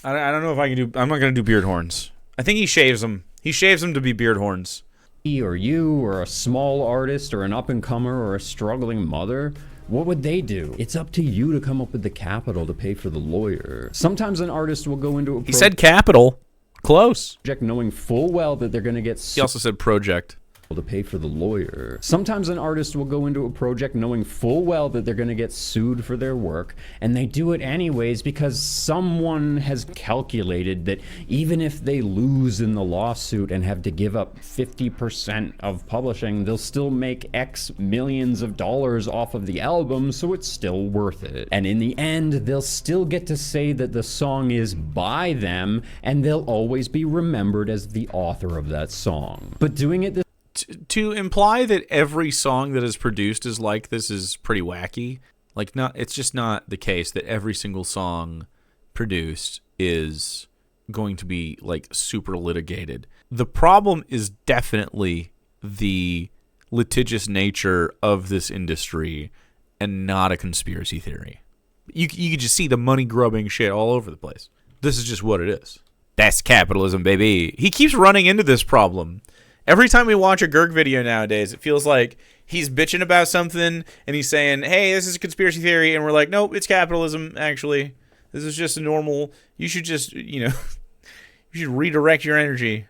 I don't know if I can do... I'm not going to do beard horns. I think he shaves them. He shaves them to be beard horns. He or you or a small artist or an up-and-comer or a struggling mother, what would they do? It's up to you to come up with the capital to pay for the lawyer. Sometimes an artist will go into a... He said capital. Close. ...project knowing full well that they're going to get... He also said project. ...to pay for the lawyer. Sometimes an artist will go into a project knowing full well that they're going to get sued for their work, and they do it anyways because someone has calculated that even if they lose in the lawsuit and have to give up 50% of publishing, they'll still make X millions of dollars off of the album, so it's still worth it. And in the end, they'll still get to say that the song is by them, and they'll always be remembered as the author of that song. But doing it this to imply that every song that is produced is like this is pretty wacky. Like, it's just not the case that every single song produced is going to be like super litigated. The problem is definitely the litigious nature of this industry and not a conspiracy theory. You can just see the money grubbing shit all over the place. This is just what it is. That's capitalism, baby. He keeps running into this problem. Every time we watch a Gerg video nowadays, it feels like he's bitching about something and he's saying, hey, this is a conspiracy theory. And we're like, nope, it's capitalism, actually. This is just a normal, you should just, you should redirect your energy.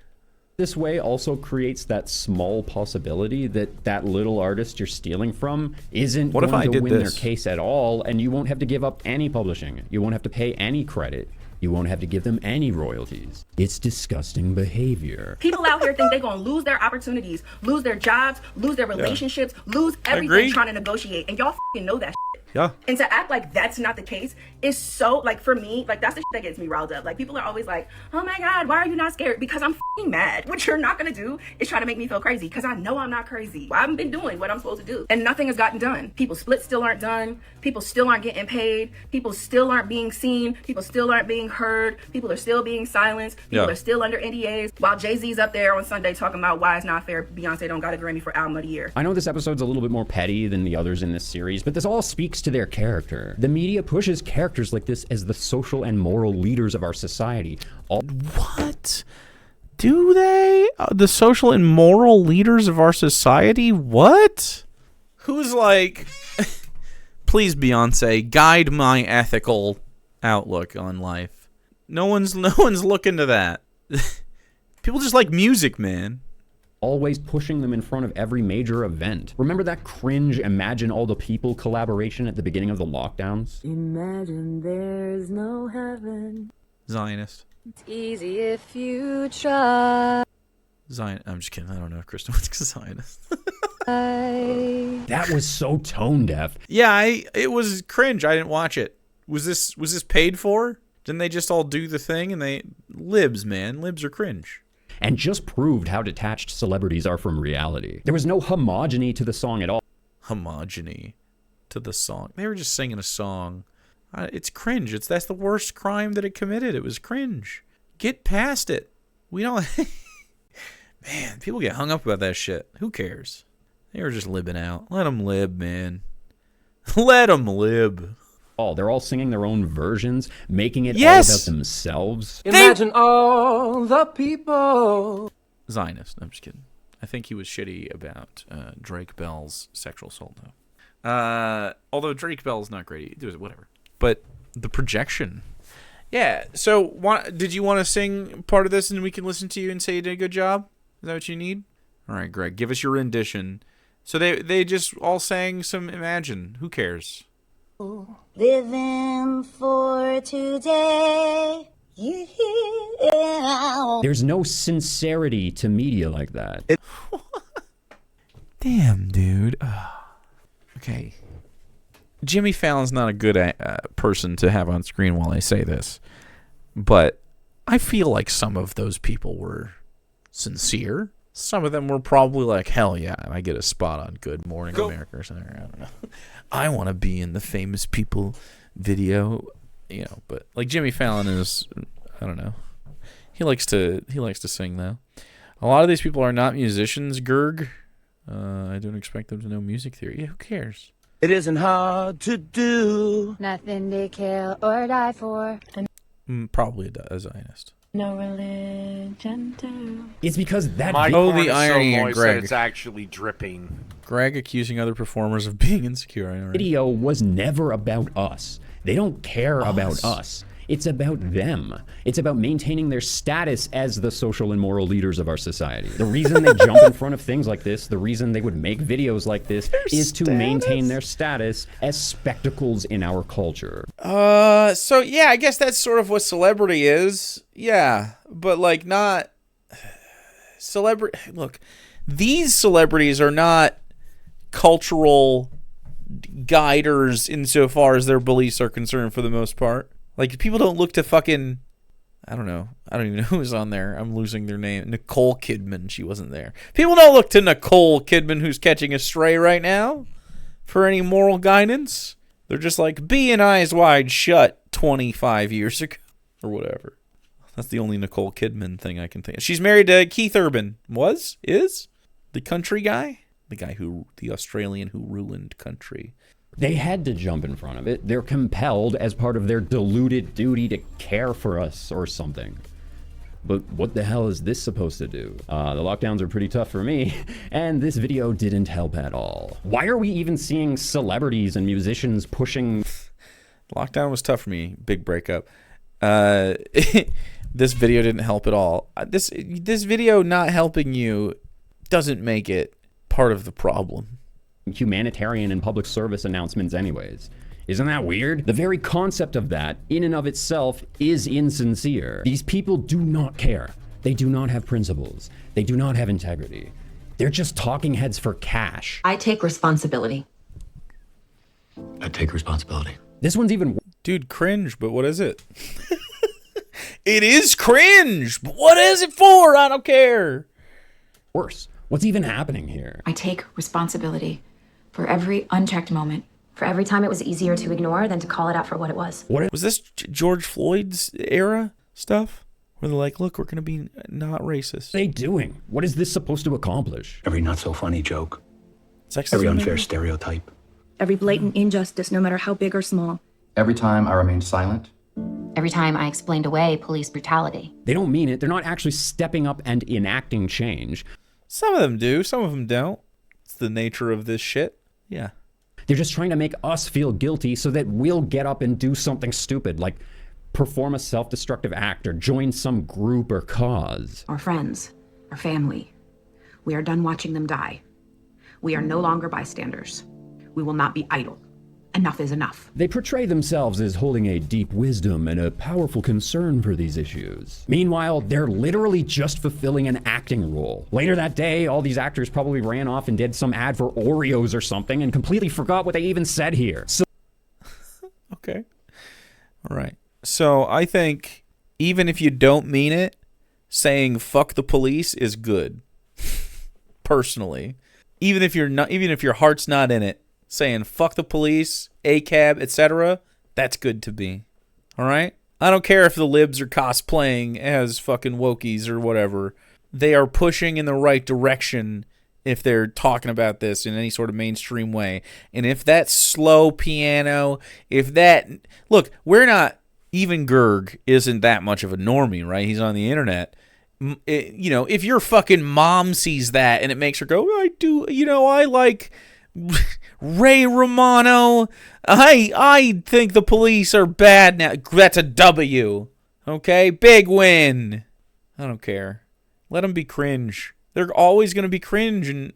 This way also creates that small possibility that that little artist you're stealing from isn't going to win their case at all, and you won't have to give up any publishing. You won't have to pay any credit. You won't have to give them any royalties. It's disgusting behavior. People out here think they're going to lose their opportunities, lose their jobs, lose their relationships, lose everything trying to negotiate. And y'all fucking know that shit. Yeah. And to act like that's not the case is so, like, for me, like, that's the shit that gets me riled up. Like, people are always like, oh my God, why are you not scared? Because I'm fucking mad. What you're not going to do is try to make me feel crazy, because I know I'm not crazy. I haven't been doing what I'm supposed to do. And nothing has gotten done. People's splits still aren't done. People still aren't getting paid. People still aren't being seen. People still aren't being heard. People are still being silenced. People are still under NDAs. While Jay-Z's up there on Sunday talking about why it's not fair Beyonce don't got a Grammy for Album of the Year. I know this episode's a little bit more petty than the others in this series, but this all speaks to their character. The media pushes characters like this as the social and moral leaders of our society. What? Do they? The social and moral leaders of our society? What? Who's like, please, Beyonce, guide my ethical outlook on life. No one's looking to that. People just like music, man. Always pushing them in front of every major event. Remember that cringe Imagine All the People collaboration at the beginning of the lockdowns? Imagine there's no heaven. Zionist. It's easy if you try. I'm just kidding. I don't know if Kristen was a Zionist. That was so tone deaf. Yeah, it was cringe. I didn't watch it. Was this paid for? Didn't they just all do the thing? And libs, man. Libs are cringe. And just proved how detached celebrities are from reality. There was no homogeny to the song at all. Homogeny to the song. They were just singing a song It's cringe. That's the worst crime that it committed. It was cringe. Get past it. We don't... Man, people get hung up about that shit. Who cares? They were just libbing out. Let them lib, man. Let them lib. Oh, they're all singing their own versions, making it all about themselves. Imagine all the people. Zionist. I'm just kidding. I think he was shitty about Drake Bell's sexual assault, though. Although Drake Bell's not great. Whatever. But the projection. Yeah. So, did you want to sing part of this and we can listen to you and say you did a good job? Is that what you need? All right, Greg. Give us your rendition. So they just all sang some Imagine. Who cares? Living for today. Yeah. There's no sincerity to media like that. Damn, dude. Okay. Jimmy Fallon's not a good person to have on screen while I say this, but I feel like some of those people were sincere. Some of them were probably like, hell yeah, I get a spot on Good Morning America or something. I don't know. I want to be in the famous people video, you know. But like Jimmy Fallon is, I don't know. He likes to sing though. A lot of these people are not musicians, Gerg. I don't expect them to know music theory. Yeah, who cares? It isn't hard to do. Nothing to kill or die for. Probably a Zionist. No religion too. It's because that... My Oh, corn the is irony so in moist Greg. that it's actually dripping. Greg accusing other performers of being insecure. I know, right? Video was never about us. They don't care about us. It's about them. It's about maintaining their status as the social and moral leaders of our society. The reason they jump in front of things like this, the reason they would make videos like this, is to maintain their status as spectacles in our culture. So yeah, I guess that's sort of what celebrity is. Yeah, but like not celebrity. Look, these celebrities are not cultural guiders insofar as their beliefs are concerned for the most part. Like, people don't look to fucking, I don't know. I don't even know who's on there. I'm losing their name. Nicole Kidman. She wasn't there. People don't look to Nicole Kidman, who's catching a stray right now, for any moral guidance. They're just like, being Eyes Wide Shut 25 years ago. Or whatever. That's the only Nicole Kidman thing I can think of. She's married to Keith Urban. Is? The country guy? The Australian who ruined country. They had to jump in front of it. They're compelled as part of their deluded duty to care for us or something. But what the hell is this supposed to do? The lockdowns are pretty tough for me, and this video didn't help at all. Why are we even seeing celebrities and musicians pushing... Lockdown was tough for me. Big breakup. This video didn't help at all. This video not helping you doesn't make it part of the problem. Humanitarian and public service announcements anyways. Isn't that weird? The very concept of that, in and of itself, is insincere. These people do not care. They do not have principles. They do not have integrity. They're just talking heads for cash. I take responsibility. I take responsibility. This one's even... Dude, cringe, but what is it? It is cringe, but what is it for? I don't care. Worse. What's even happening here? I take responsibility for every unchecked moment. For every time it was easier to ignore than to call it out for what it was. Was this George Floyd's era stuff? Where they're like, look, we're going to be not racist. What are they doing? What is this supposed to accomplish? Every not so funny joke. Sexism, every unfair stereotype. Every blatant injustice, no matter how big or small. Every time I remained silent. Every time I explained away police brutality. They don't mean it. They're not actually stepping up and enacting change. Some of them do. Some of them don't. It's the nature of this shit. Yeah. They're just trying to make us feel guilty so that we'll get up and do something stupid, like perform a self-destructive act or join some group or cause. Our friends, our family. We are done watching them die. We are no longer bystanders. We will not be idle. Enough is enough. They portray themselves as holding a deep wisdom and a powerful concern for these issues. Meanwhile, they're literally just fulfilling an acting role. Later that day, all these actors probably ran off and did some ad for Oreos or something and completely forgot what they even said here. So okay. All right. So I think even if you don't mean it, saying fuck the police is good. Personally. Even if your heart's not in it. Saying fuck the police, ACAB, etc., That's good to be. All right? I don't care if the libs are cosplaying as fucking wokies or whatever. They are pushing in the right direction if they're talking about this in any sort of mainstream way. And if that slow piano, if that... Look, we're not... Even Gerg isn't that much of a normie, right? He's on the internet. You know, if your fucking mom sees that and it makes her go, I do, you know, I like Ray Romano. I think the police are bad now. That's a W. Okay? Big win. I don't care. Let them be cringe. They're always going to be cringe and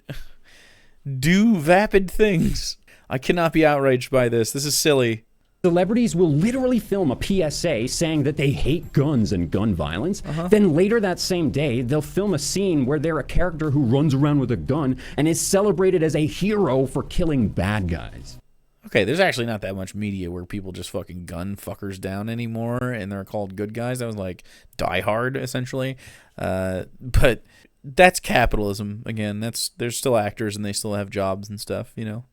do vapid things. I cannot be outraged by this. This is silly. Celebrities will literally film a PSA saying that they hate guns and gun violence. Then later that same day, they'll film a scene where they're a character who runs around with a gun and is celebrated as a hero for killing bad guys. Okay, there's actually not that much media where people just fucking gun fuckers down anymore and they're called good guys. That was like Die Hard, essentially. But that's capitalism. Again, they're still actors and they still have jobs and stuff, you know?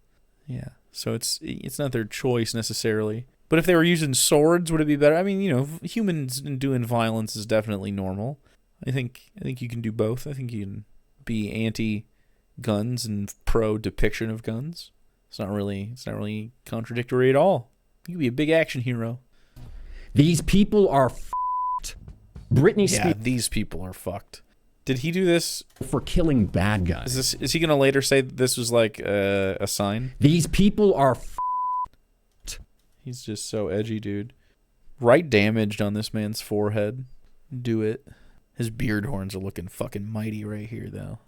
Yeah. So it's not their choice necessarily. But if they were using swords, would it be better? I mean, you know, humans doing violence is definitely normal. I think you can do both. I think you can be anti-guns and pro-depiction of guns. It's not really contradictory at all. You can be a big action hero. These people are f***ed. Britney Spears. Yeah, these people are fucked. Did he do this for killing bad guys? Is he going to later say that this was like a sign? These people are f***ed. He's just so edgy, dude. Right damaged on this man's forehead. Do it. His beard horns are looking fucking mighty right here, though.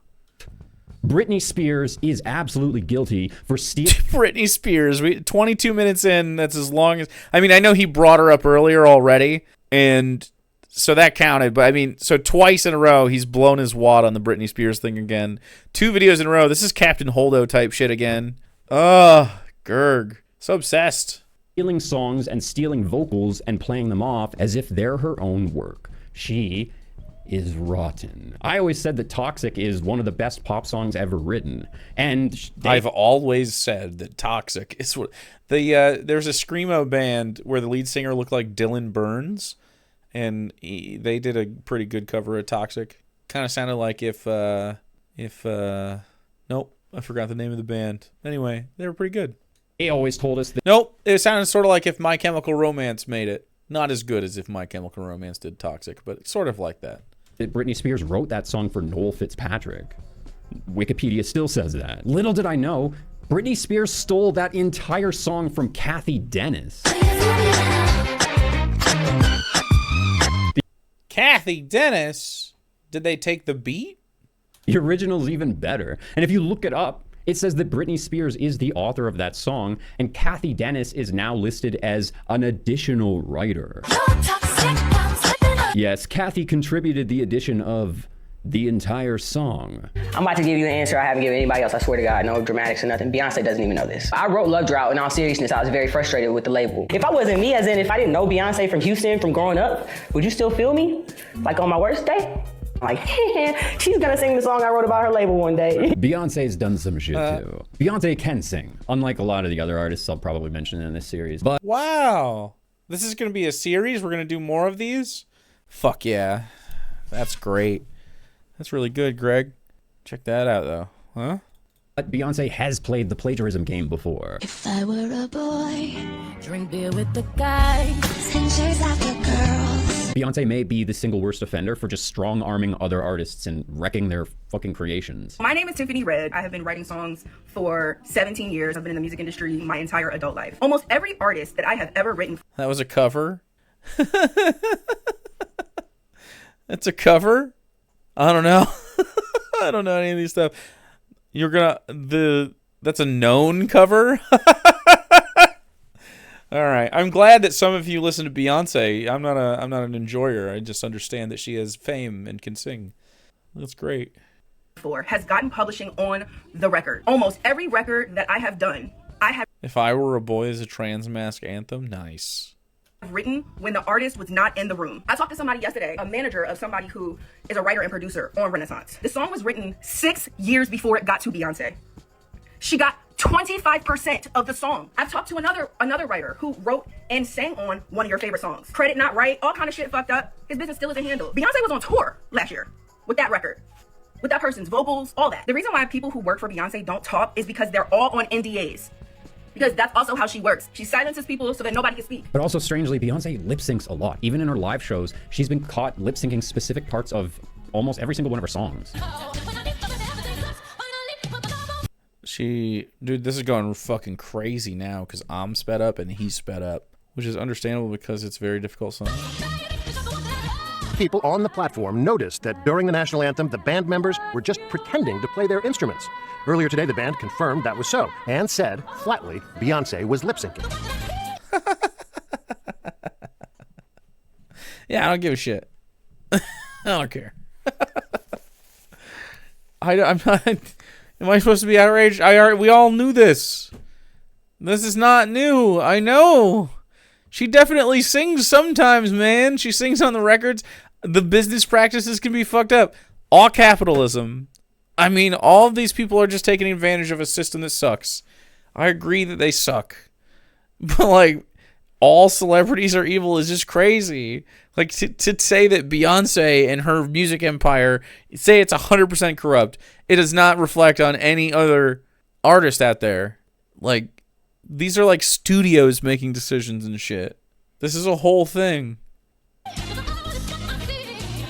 Britney Spears is absolutely guilty for stealing. Britney Spears. 22 minutes in, that's as long as... I mean, I know he brought her up earlier already, and... So that counted, but I mean, so twice in a row, he's blown his wad on the Britney Spears thing again. 2 videos in a row. This is Captain Holdo type shit again. Ugh, Gerg. So obsessed. Stealing songs and stealing vocals and playing them off as if they're her own work. She is rotten. I always said that Toxic is one of the best pop songs ever written. And I've always said that Toxic is what... There's a Screamo band where the lead singer looked like Dylan Burns. And they did a pretty good cover of Toxic. Kind of sounded like if nope, I forgot the name of the band. Anyway, they were pretty good. They always told us that. Nope, it sounded sort of like if My Chemical Romance made it. Not as good as if My Chemical Romance did Toxic, but sort of like that. Britney Spears wrote that song for Noel Fitzpatrick. Wikipedia still says that. Little did I know, Britney Spears stole that entire song from Kathy Dennis. Kathy Dennis? Did they take the beat? The original's even better. And if you look it up, it says that Britney Spears is the author of that song, and Kathy Dennis is now listed as an additional writer. Yes, Kathy contributed the addition of the entire song. I'm about to give you an answer I haven't given anybody else, I swear to God. No dramatics or nothing. Beyonce doesn't even know this. I wrote Love Drought in all seriousness. I was very frustrated with the label. If I wasn't me, as in if I didn't know Beyonce from Houston from growing up, would you still feel me? Like on my worst day? Like, she's gonna sing the song I wrote about her label one day. Beyonce's done some shit too. Beyonce can sing, unlike a lot of the other artists I'll probably mention in this series. But wow, this is gonna be a series? We're gonna do more of these? Fuck yeah. That's great. That's really good, Greg. Check that out, though. Huh? But Beyonce has played the plagiarism game before. If I were a boy, drink beer with the guys, and chase after girls. Beyonce may be the single worst offender for just strong-arming other artists and wrecking their fucking creations. My name is Tiffany Red. I have been writing songs for 17 years. I've been in the music industry my entire adult life. Almost every artist that I have ever written... That was a cover? That's a cover? I don't know. I don't know any of these stuff. You're gonna that's a known cover? All right. I'm glad that some of you listen to Beyonce. I'm not an enjoyer. I just understand that she has fame and can sing. That's great. Has gotten publishing on the record. Almost every record that I have done, I have If I Were a Boy is a Trans Mask anthem. Nice. Written when the artist was not in the room. I talked to somebody yesterday, a manager of somebody who is a writer and producer on Renaissance. The song was written 6 years before it got to Beyonce. She got 25% of the song. I've talked to another writer who wrote and sang on one of your favorite songs. Credit not right, all kind of shit fucked up. His business still isn't handled. Beyonce was on tour last year with that record, with that person's vocals, all that. The reason why people who work for Beyonce don't talk is because they're all on NDAs. Because that's also how she works. She silences people so that nobody can speak. But also, strangely, Beyonce lip syncs a lot. Even in her live shows, she's been caught lip syncing specific parts of almost every single one of her songs. Dude, this is going fucking crazy now because I'm sped up and he's sped up, which is understandable because it's a very difficult song. People on the platform noticed that during the national anthem, the band members were just pretending to play their instruments. Earlier today, the band confirmed that was so and said, flatly, Beyonce was lip-syncing. Yeah, I don't give a shit. I don't care. I'm not... Am I supposed to be outraged? We all knew this. This is not new. I know. She definitely sings sometimes, man. She sings on the records. The business practices can be fucked up. All capitalism. I mean, all of these people are just taking advantage of a system that sucks. I agree that they suck. But, like, all celebrities are evil is just crazy. Like, to say that Beyonce and her music empire, say it's 100% corrupt, it does not reflect on any other artist out there. Like, these are like studios making decisions and shit. This is a whole thing.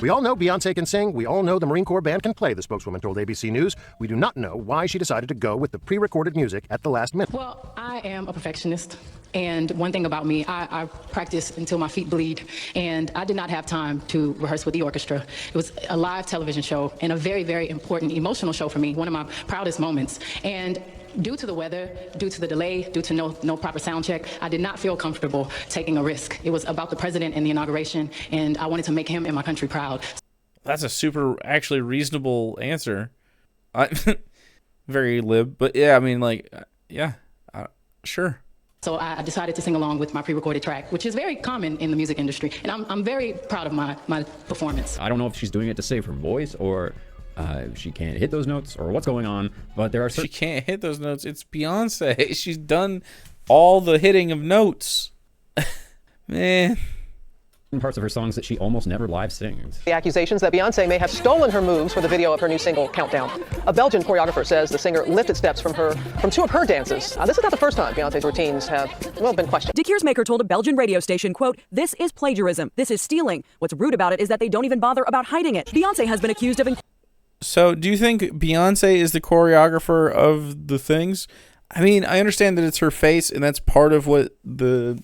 We all know Beyonce can sing. We all know the Marine Corps band can play, the spokeswoman told ABC News. We do not know why she decided to go with the pre-recorded music at the last minute. Well, I am a perfectionist. And one thing about me, I practice until my feet bleed. And I did not have time to rehearse with the orchestra. It was a live television show and a very, very important emotional show for me, one of my proudest moments. And due to the weather, due to the delay, due to no proper sound check, I did not feel comfortable taking a risk. It was about the president and the inauguration, and I wanted to make him and my country proud. That's a super, actually reasonable answer. Very lib, but yeah, I mean, like, yeah, sure. So I decided to sing along with my pre-recorded track, which is very common in the music industry, and I'm very proud of my performance. I don't know if she's doing it to save her voice or she can't hit those notes or what's going on, but there are she can't hit those notes. It's Beyonce. She's done all the hitting of notes. Man. Parts of her songs that she almost never live sings. The accusations that Beyonce may have stolen her moves for the video of her new single, Countdown. A Belgian choreographer says the singer lifted steps from two of her dances. This is not the first time Beyonce's routines have, been questioned. Dick Maker told a Belgian radio station, quote, "This is plagiarism. This is stealing. What's rude about it is that they don't even bother about hiding it." Beyonce has been accused of... So, do you think Beyonce is the choreographer of the things? I mean, I understand that it's her face, and that's part of what the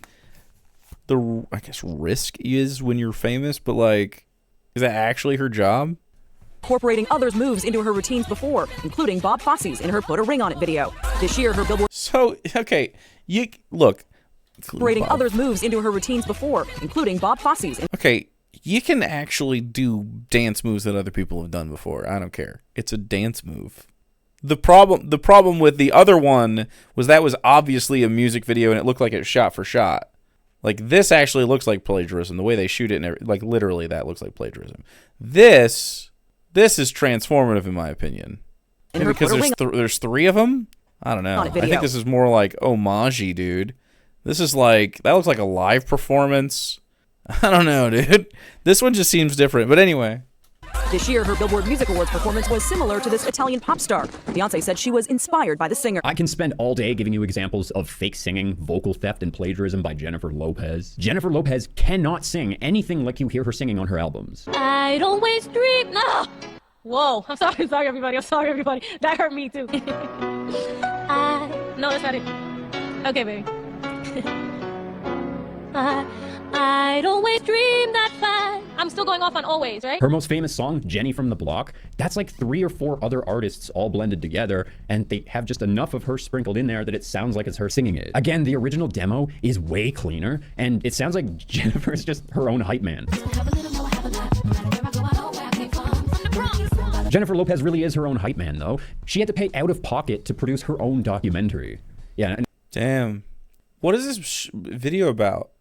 I guess risk is when you're famous, but like, is that actually her job? Incorporating others' moves into her routines before, including Bob Fosse's in her Put a Ring on It video. This year, her Billboard... So, okay, you look. Incorporating others' moves into her routines before, including Bob Fosse's... Okay, you can actually do dance moves that other people have done before. I don't care. It's a dance move. The problem with the other one was that was obviously a music video and it looked like it was shot for shot. Like, this actually looks like plagiarism. The way they shoot it, and like, literally, that looks like plagiarism. This is transformative, in my opinion. And because there's three of them? I don't know. I think this is more like homage-y, dude. This is like, that looks like a live performance. I don't know, dude. This one just seems different. But anyway. This year, her Billboard Music Awards performance was similar to this Italian pop star. Beyonce said she was inspired by the singer. I can spend all day giving you examples of fake singing, vocal theft, and plagiarism by Jennifer Lopez. Jennifer Lopez cannot sing anything like you hear her singing on her albums. I don't waste dream. No. Whoa. I'm sorry, everybody. That hurt me, too. No, that's not it. Okay, baby. I don't waste dream that fine. I'm still going off on always, right? Her most famous song, Jenny from the Block, that's like 3 or 4 other artists all blended together, and they have just enough of her sprinkled in there that it sounds like it's her singing it. Again, the original demo is way cleaner, and it sounds like Jennifer's just her own hype man. Jennifer Lopez really is her own hype man, though. She had to pay out of pocket to produce her own documentary. Yeah. Damn. What is this video about?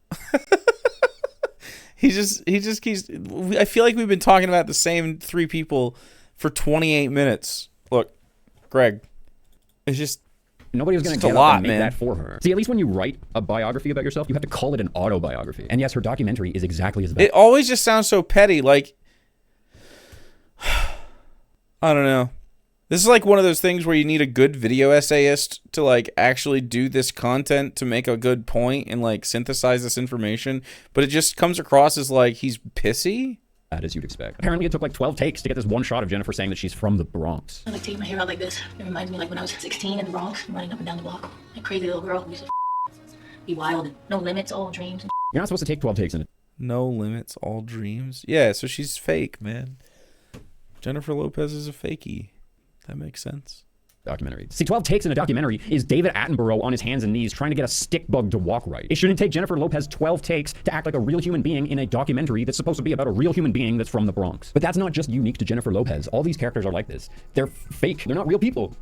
He just keeps... I feel like we've been talking about the same 3 people for 28 minutes. Look, Greg, it's just... Nobody's going to get up and make that for her. See, at least when you write a biography about yourself, you have to call it an autobiography. And yes, her documentary is exactly as bad. It always just sounds so petty. Like, I don't know. This is like one of those things where you need a good video essayist to like actually do this content to make a good point and like synthesize this information. But it just comes across as like he's pissy. As you'd expect. Apparently it took like 12 takes to get this one shot of Jennifer saying that she's from the Bronx. I like taking my hair out like this. It reminds me like when I was 16 in the Bronx, running up and down the block. Like crazy little girl who used to be wild and no limits, all dreams. You're not supposed to take 12 takes in it. No limits, all dreams. Yeah, so she's fake, man. Jennifer Lopez is a fakie. That makes sense. Documentary. See, 12 takes in a documentary is David Attenborough on his hands and knees trying to get a stick bug to walk right. It shouldn't take Jennifer Lopez 12 takes to act like a real human being in a documentary that's supposed to be about a real human being that's from the Bronx. But that's not just unique to Jennifer Lopez. All these characters are like this. They're fake. They're not real people.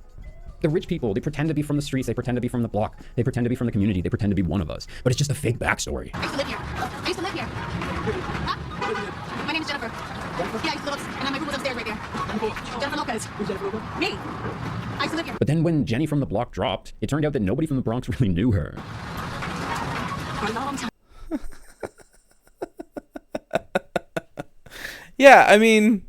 They're rich people. They pretend to be from the streets. They pretend to be from the block. They pretend to be from the community. They pretend to be one of us. But it's just a fake backstory. I used to live here. I used to live here. Huh? My name is Jennifer. Yeah, I used to live and my room was upstairs right there. Jennifer Lopez. Who's Jennifer Lopez? Me. I used to live here. But then when Jenny from the Block dropped, it turned out that nobody from the Bronx really knew her. Yeah, I mean,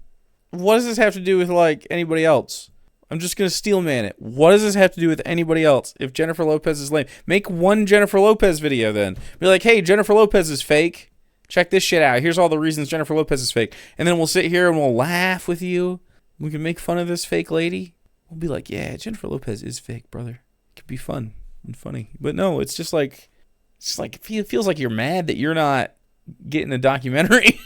what does this have to do with like anybody else? I'm just gonna steel man it. What does this have to do with anybody else? If Jennifer Lopez is lame, make one Jennifer Lopez video then. Be like, hey, Jennifer Lopez is fake. Check this shit out. Here's all the reasons Jennifer Lopez is fake. And then we'll sit here and we'll laugh with you. We can make fun of this fake lady. We'll be like, yeah, Jennifer Lopez is fake, brother. It could be fun and funny. But no, it's just like, it feels like you're mad that you're not getting a documentary.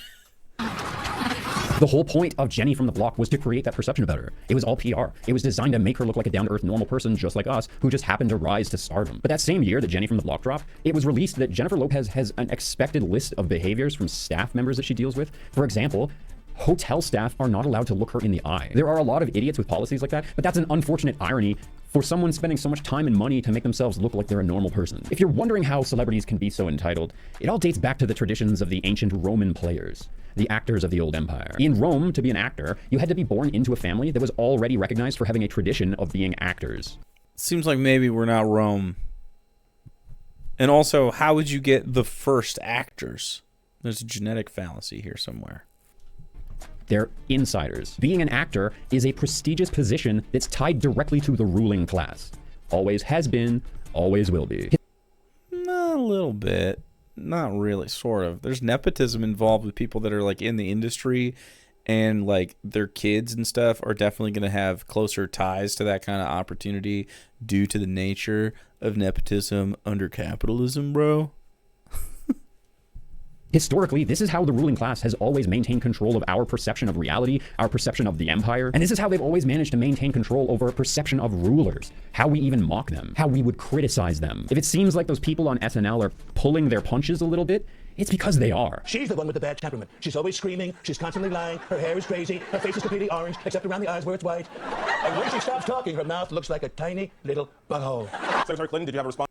The whole point of Jenny from the Block was to create that perception about her. It was all PR. It was designed to make her look like a down-to-earth normal person just like us who just happened to rise to stardom. But that same year that Jenny from the Block dropped, it was released that Jennifer Lopez has an expected list of behaviors from staff members that she deals with. For example, hotel staff are not allowed to look her in the eye. There are a lot of idiots with policies like that, but that's an unfortunate irony for someone spending so much time and money to make themselves look like they're a normal person. If you're wondering how celebrities can be so entitled, it all dates back to the traditions of the ancient Roman players, the actors of the old empire. In Rome, to be an actor, you had to be born into a family that was already recognized for having a tradition of being actors. Seems like maybe we're not Rome. And also, how would you get the first actors? There's a genetic fallacy here somewhere. They're insiders. Being an actor is a prestigious position that's tied directly to the ruling class. Always has been, always will be. A little bit. Not really, sort of. There's nepotism involved with people that are like in the industry, and like their kids and stuff are definitely going to have closer ties to that kind of opportunity due to the nature of nepotism under capitalism, bro. Historically, this is how the ruling class has always maintained control of our perception of reality, our perception of the empire, and this is how they've always managed to maintain control over a perception of rulers, how we even mock them, how we would criticize them. If it seems like those people on SNL are pulling their punches a little bit, it's because they are. She's the one with the bad temperament. She's always screaming, she's constantly lying, her hair is crazy, her face is completely orange, except around the eyes where it's white. And when she stops talking, her mouth looks like a tiny little butthole. Secretary Clinton, did you have a response?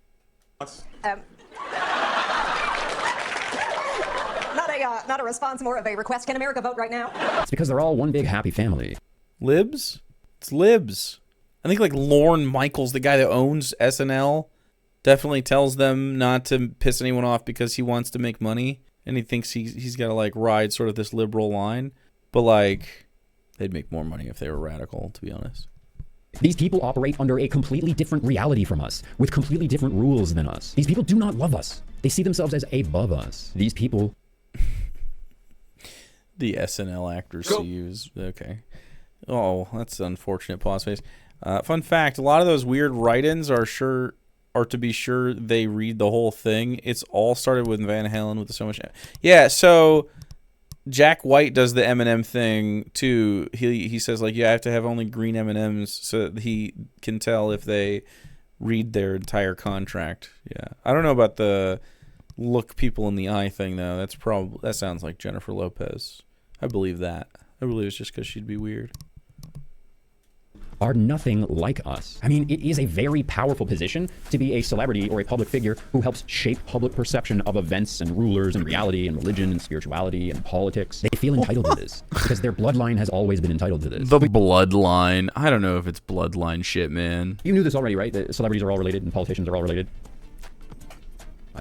Not a response, more of a request. Can America vote right now? It's because they're all one big happy family. Libs? It's libs. I think like Lorne Michaels, the guy that owns SNL, definitely tells them not to piss anyone off because he wants to make money. And he thinks he's got to like ride sort of this liberal line. But like, they'd make more money if they were radical, to be honest. These people operate under a completely different reality from us, with completely different rules than us. These people do not love us. They see themselves as above us. These people... The SNL actors see you as... Okay. Oh, that's unfortunate. Pause face. Fun fact, a lot of those weird write-ins are to be sure they read the whole thing. It's all started with Van Halen with so much... Yeah, so... Jack White does the M&M thing too. He says like, yeah, I have to have only green M&Ms so that he can tell if they read their entire contract. Yeah, I don't know about the look people in the eye thing though. That sounds like Jennifer Lopez. I believe that. I believe it's just because she'd be weird. are nothing like us. I mean, it is a very powerful position to be a celebrity or a public figure who helps shape public perception of events and rulers and reality and religion and spirituality and politics. They feel entitled to this because their bloodline has always been entitled to this. The bloodline. I don't know if it's bloodline shit, man. You knew this already, right? That celebrities are all related and politicians are all related.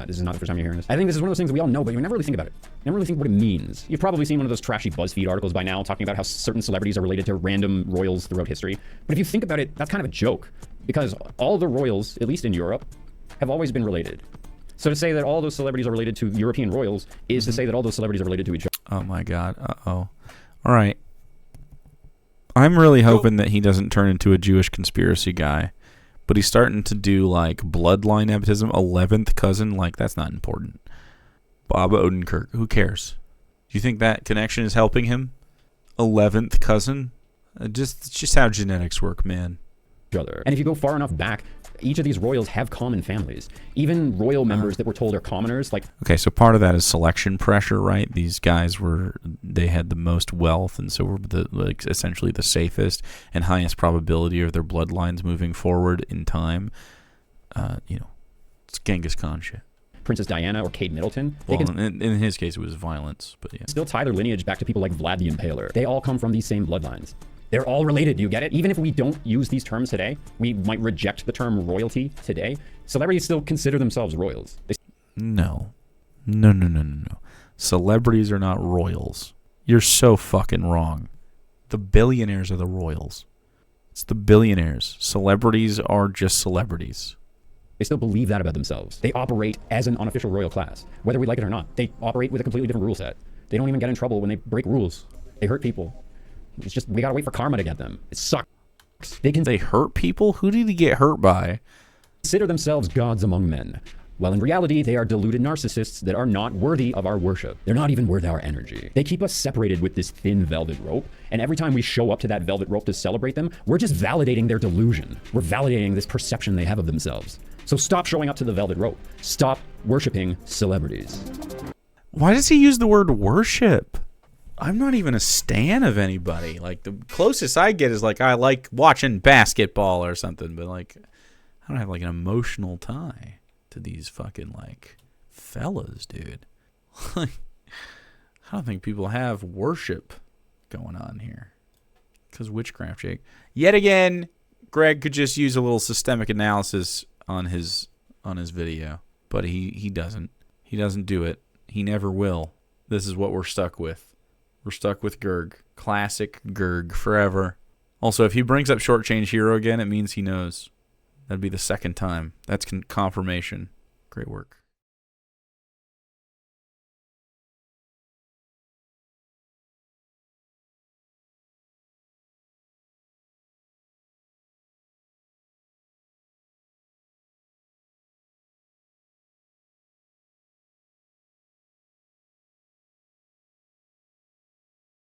This is not the first time you're hearing this. I think this is one of those things that we all know, but you never really think about it. You never really think what it means. You've probably seen one of those trashy BuzzFeed articles by now talking about how certain celebrities are related to random royals throughout history. But if you think about it, that's kind of a joke because all the royals, at least in Europe, have always been related. So to say that all those celebrities are related to European royals is to say that all those celebrities are related to each other. Oh my God. Uh-oh. All right. I'm really hoping that he doesn't turn into a Jewish conspiracy guy. But he's starting to do, like, bloodline nepotism, 11th cousin. Like, that's not important. Bob Odenkirk, who cares? Do you think that connection is helping him? 11th cousin? It's just how genetics work, man. And if you go far enough back, each of these royals have common families. Even royal members that we're told are commoners, like... Okay, so part of that is selection pressure, right? These guys they had the most wealth, and so were essentially the safest and highest probability of their bloodlines moving forward in time. It's Genghis Khan shit. Princess Diana or Kate Middleton. Well, in his case, it was violence, but yeah. Still tie their lineage back to people like Vlad the Impaler. They all come from these same bloodlines. They're all related, you get it? Even if we don't use these terms today, we might reject the term royalty today. Celebrities still consider themselves royals. No. Celebrities are not royals. You're so fucking wrong. The billionaires are the royals. It's the billionaires. Celebrities are just celebrities. They still believe that about themselves. They operate as an unofficial royal class, whether we like it or not. They operate with a completely different rule set. They don't even get in trouble when they break rules. They hurt people. It's just, we gotta wait for karma to get them. It sucks. They hurt people? Who did he get hurt by? Consider themselves gods among men, while in reality, they are deluded narcissists that are not worthy of our worship. They're not even worth our energy. They keep us separated with this thin velvet rope, and every time we show up to that velvet rope to celebrate them, we're just validating their delusion. We're validating this perception they have of themselves. So stop showing up to the velvet rope. Stop worshiping celebrities. Why does he use the word worship? I'm not even a stan of anybody. Like, the closest I get is, like, I like watching basketball or something, but, like, I don't have, like, an emotional tie to these fucking, like, fellas, dude. Like, I don't think people have worship going on here. Because witchcraft, Jake. Yet again, Greg could just use a little systemic analysis on his video. But he doesn't. He doesn't do it. He never will. This is what we're stuck with. We're stuck with Gerg. Classic Gerg forever. Also, if he brings up Short Change Hero again, it means he knows. That'd be the second time. That's confirmation. Great work.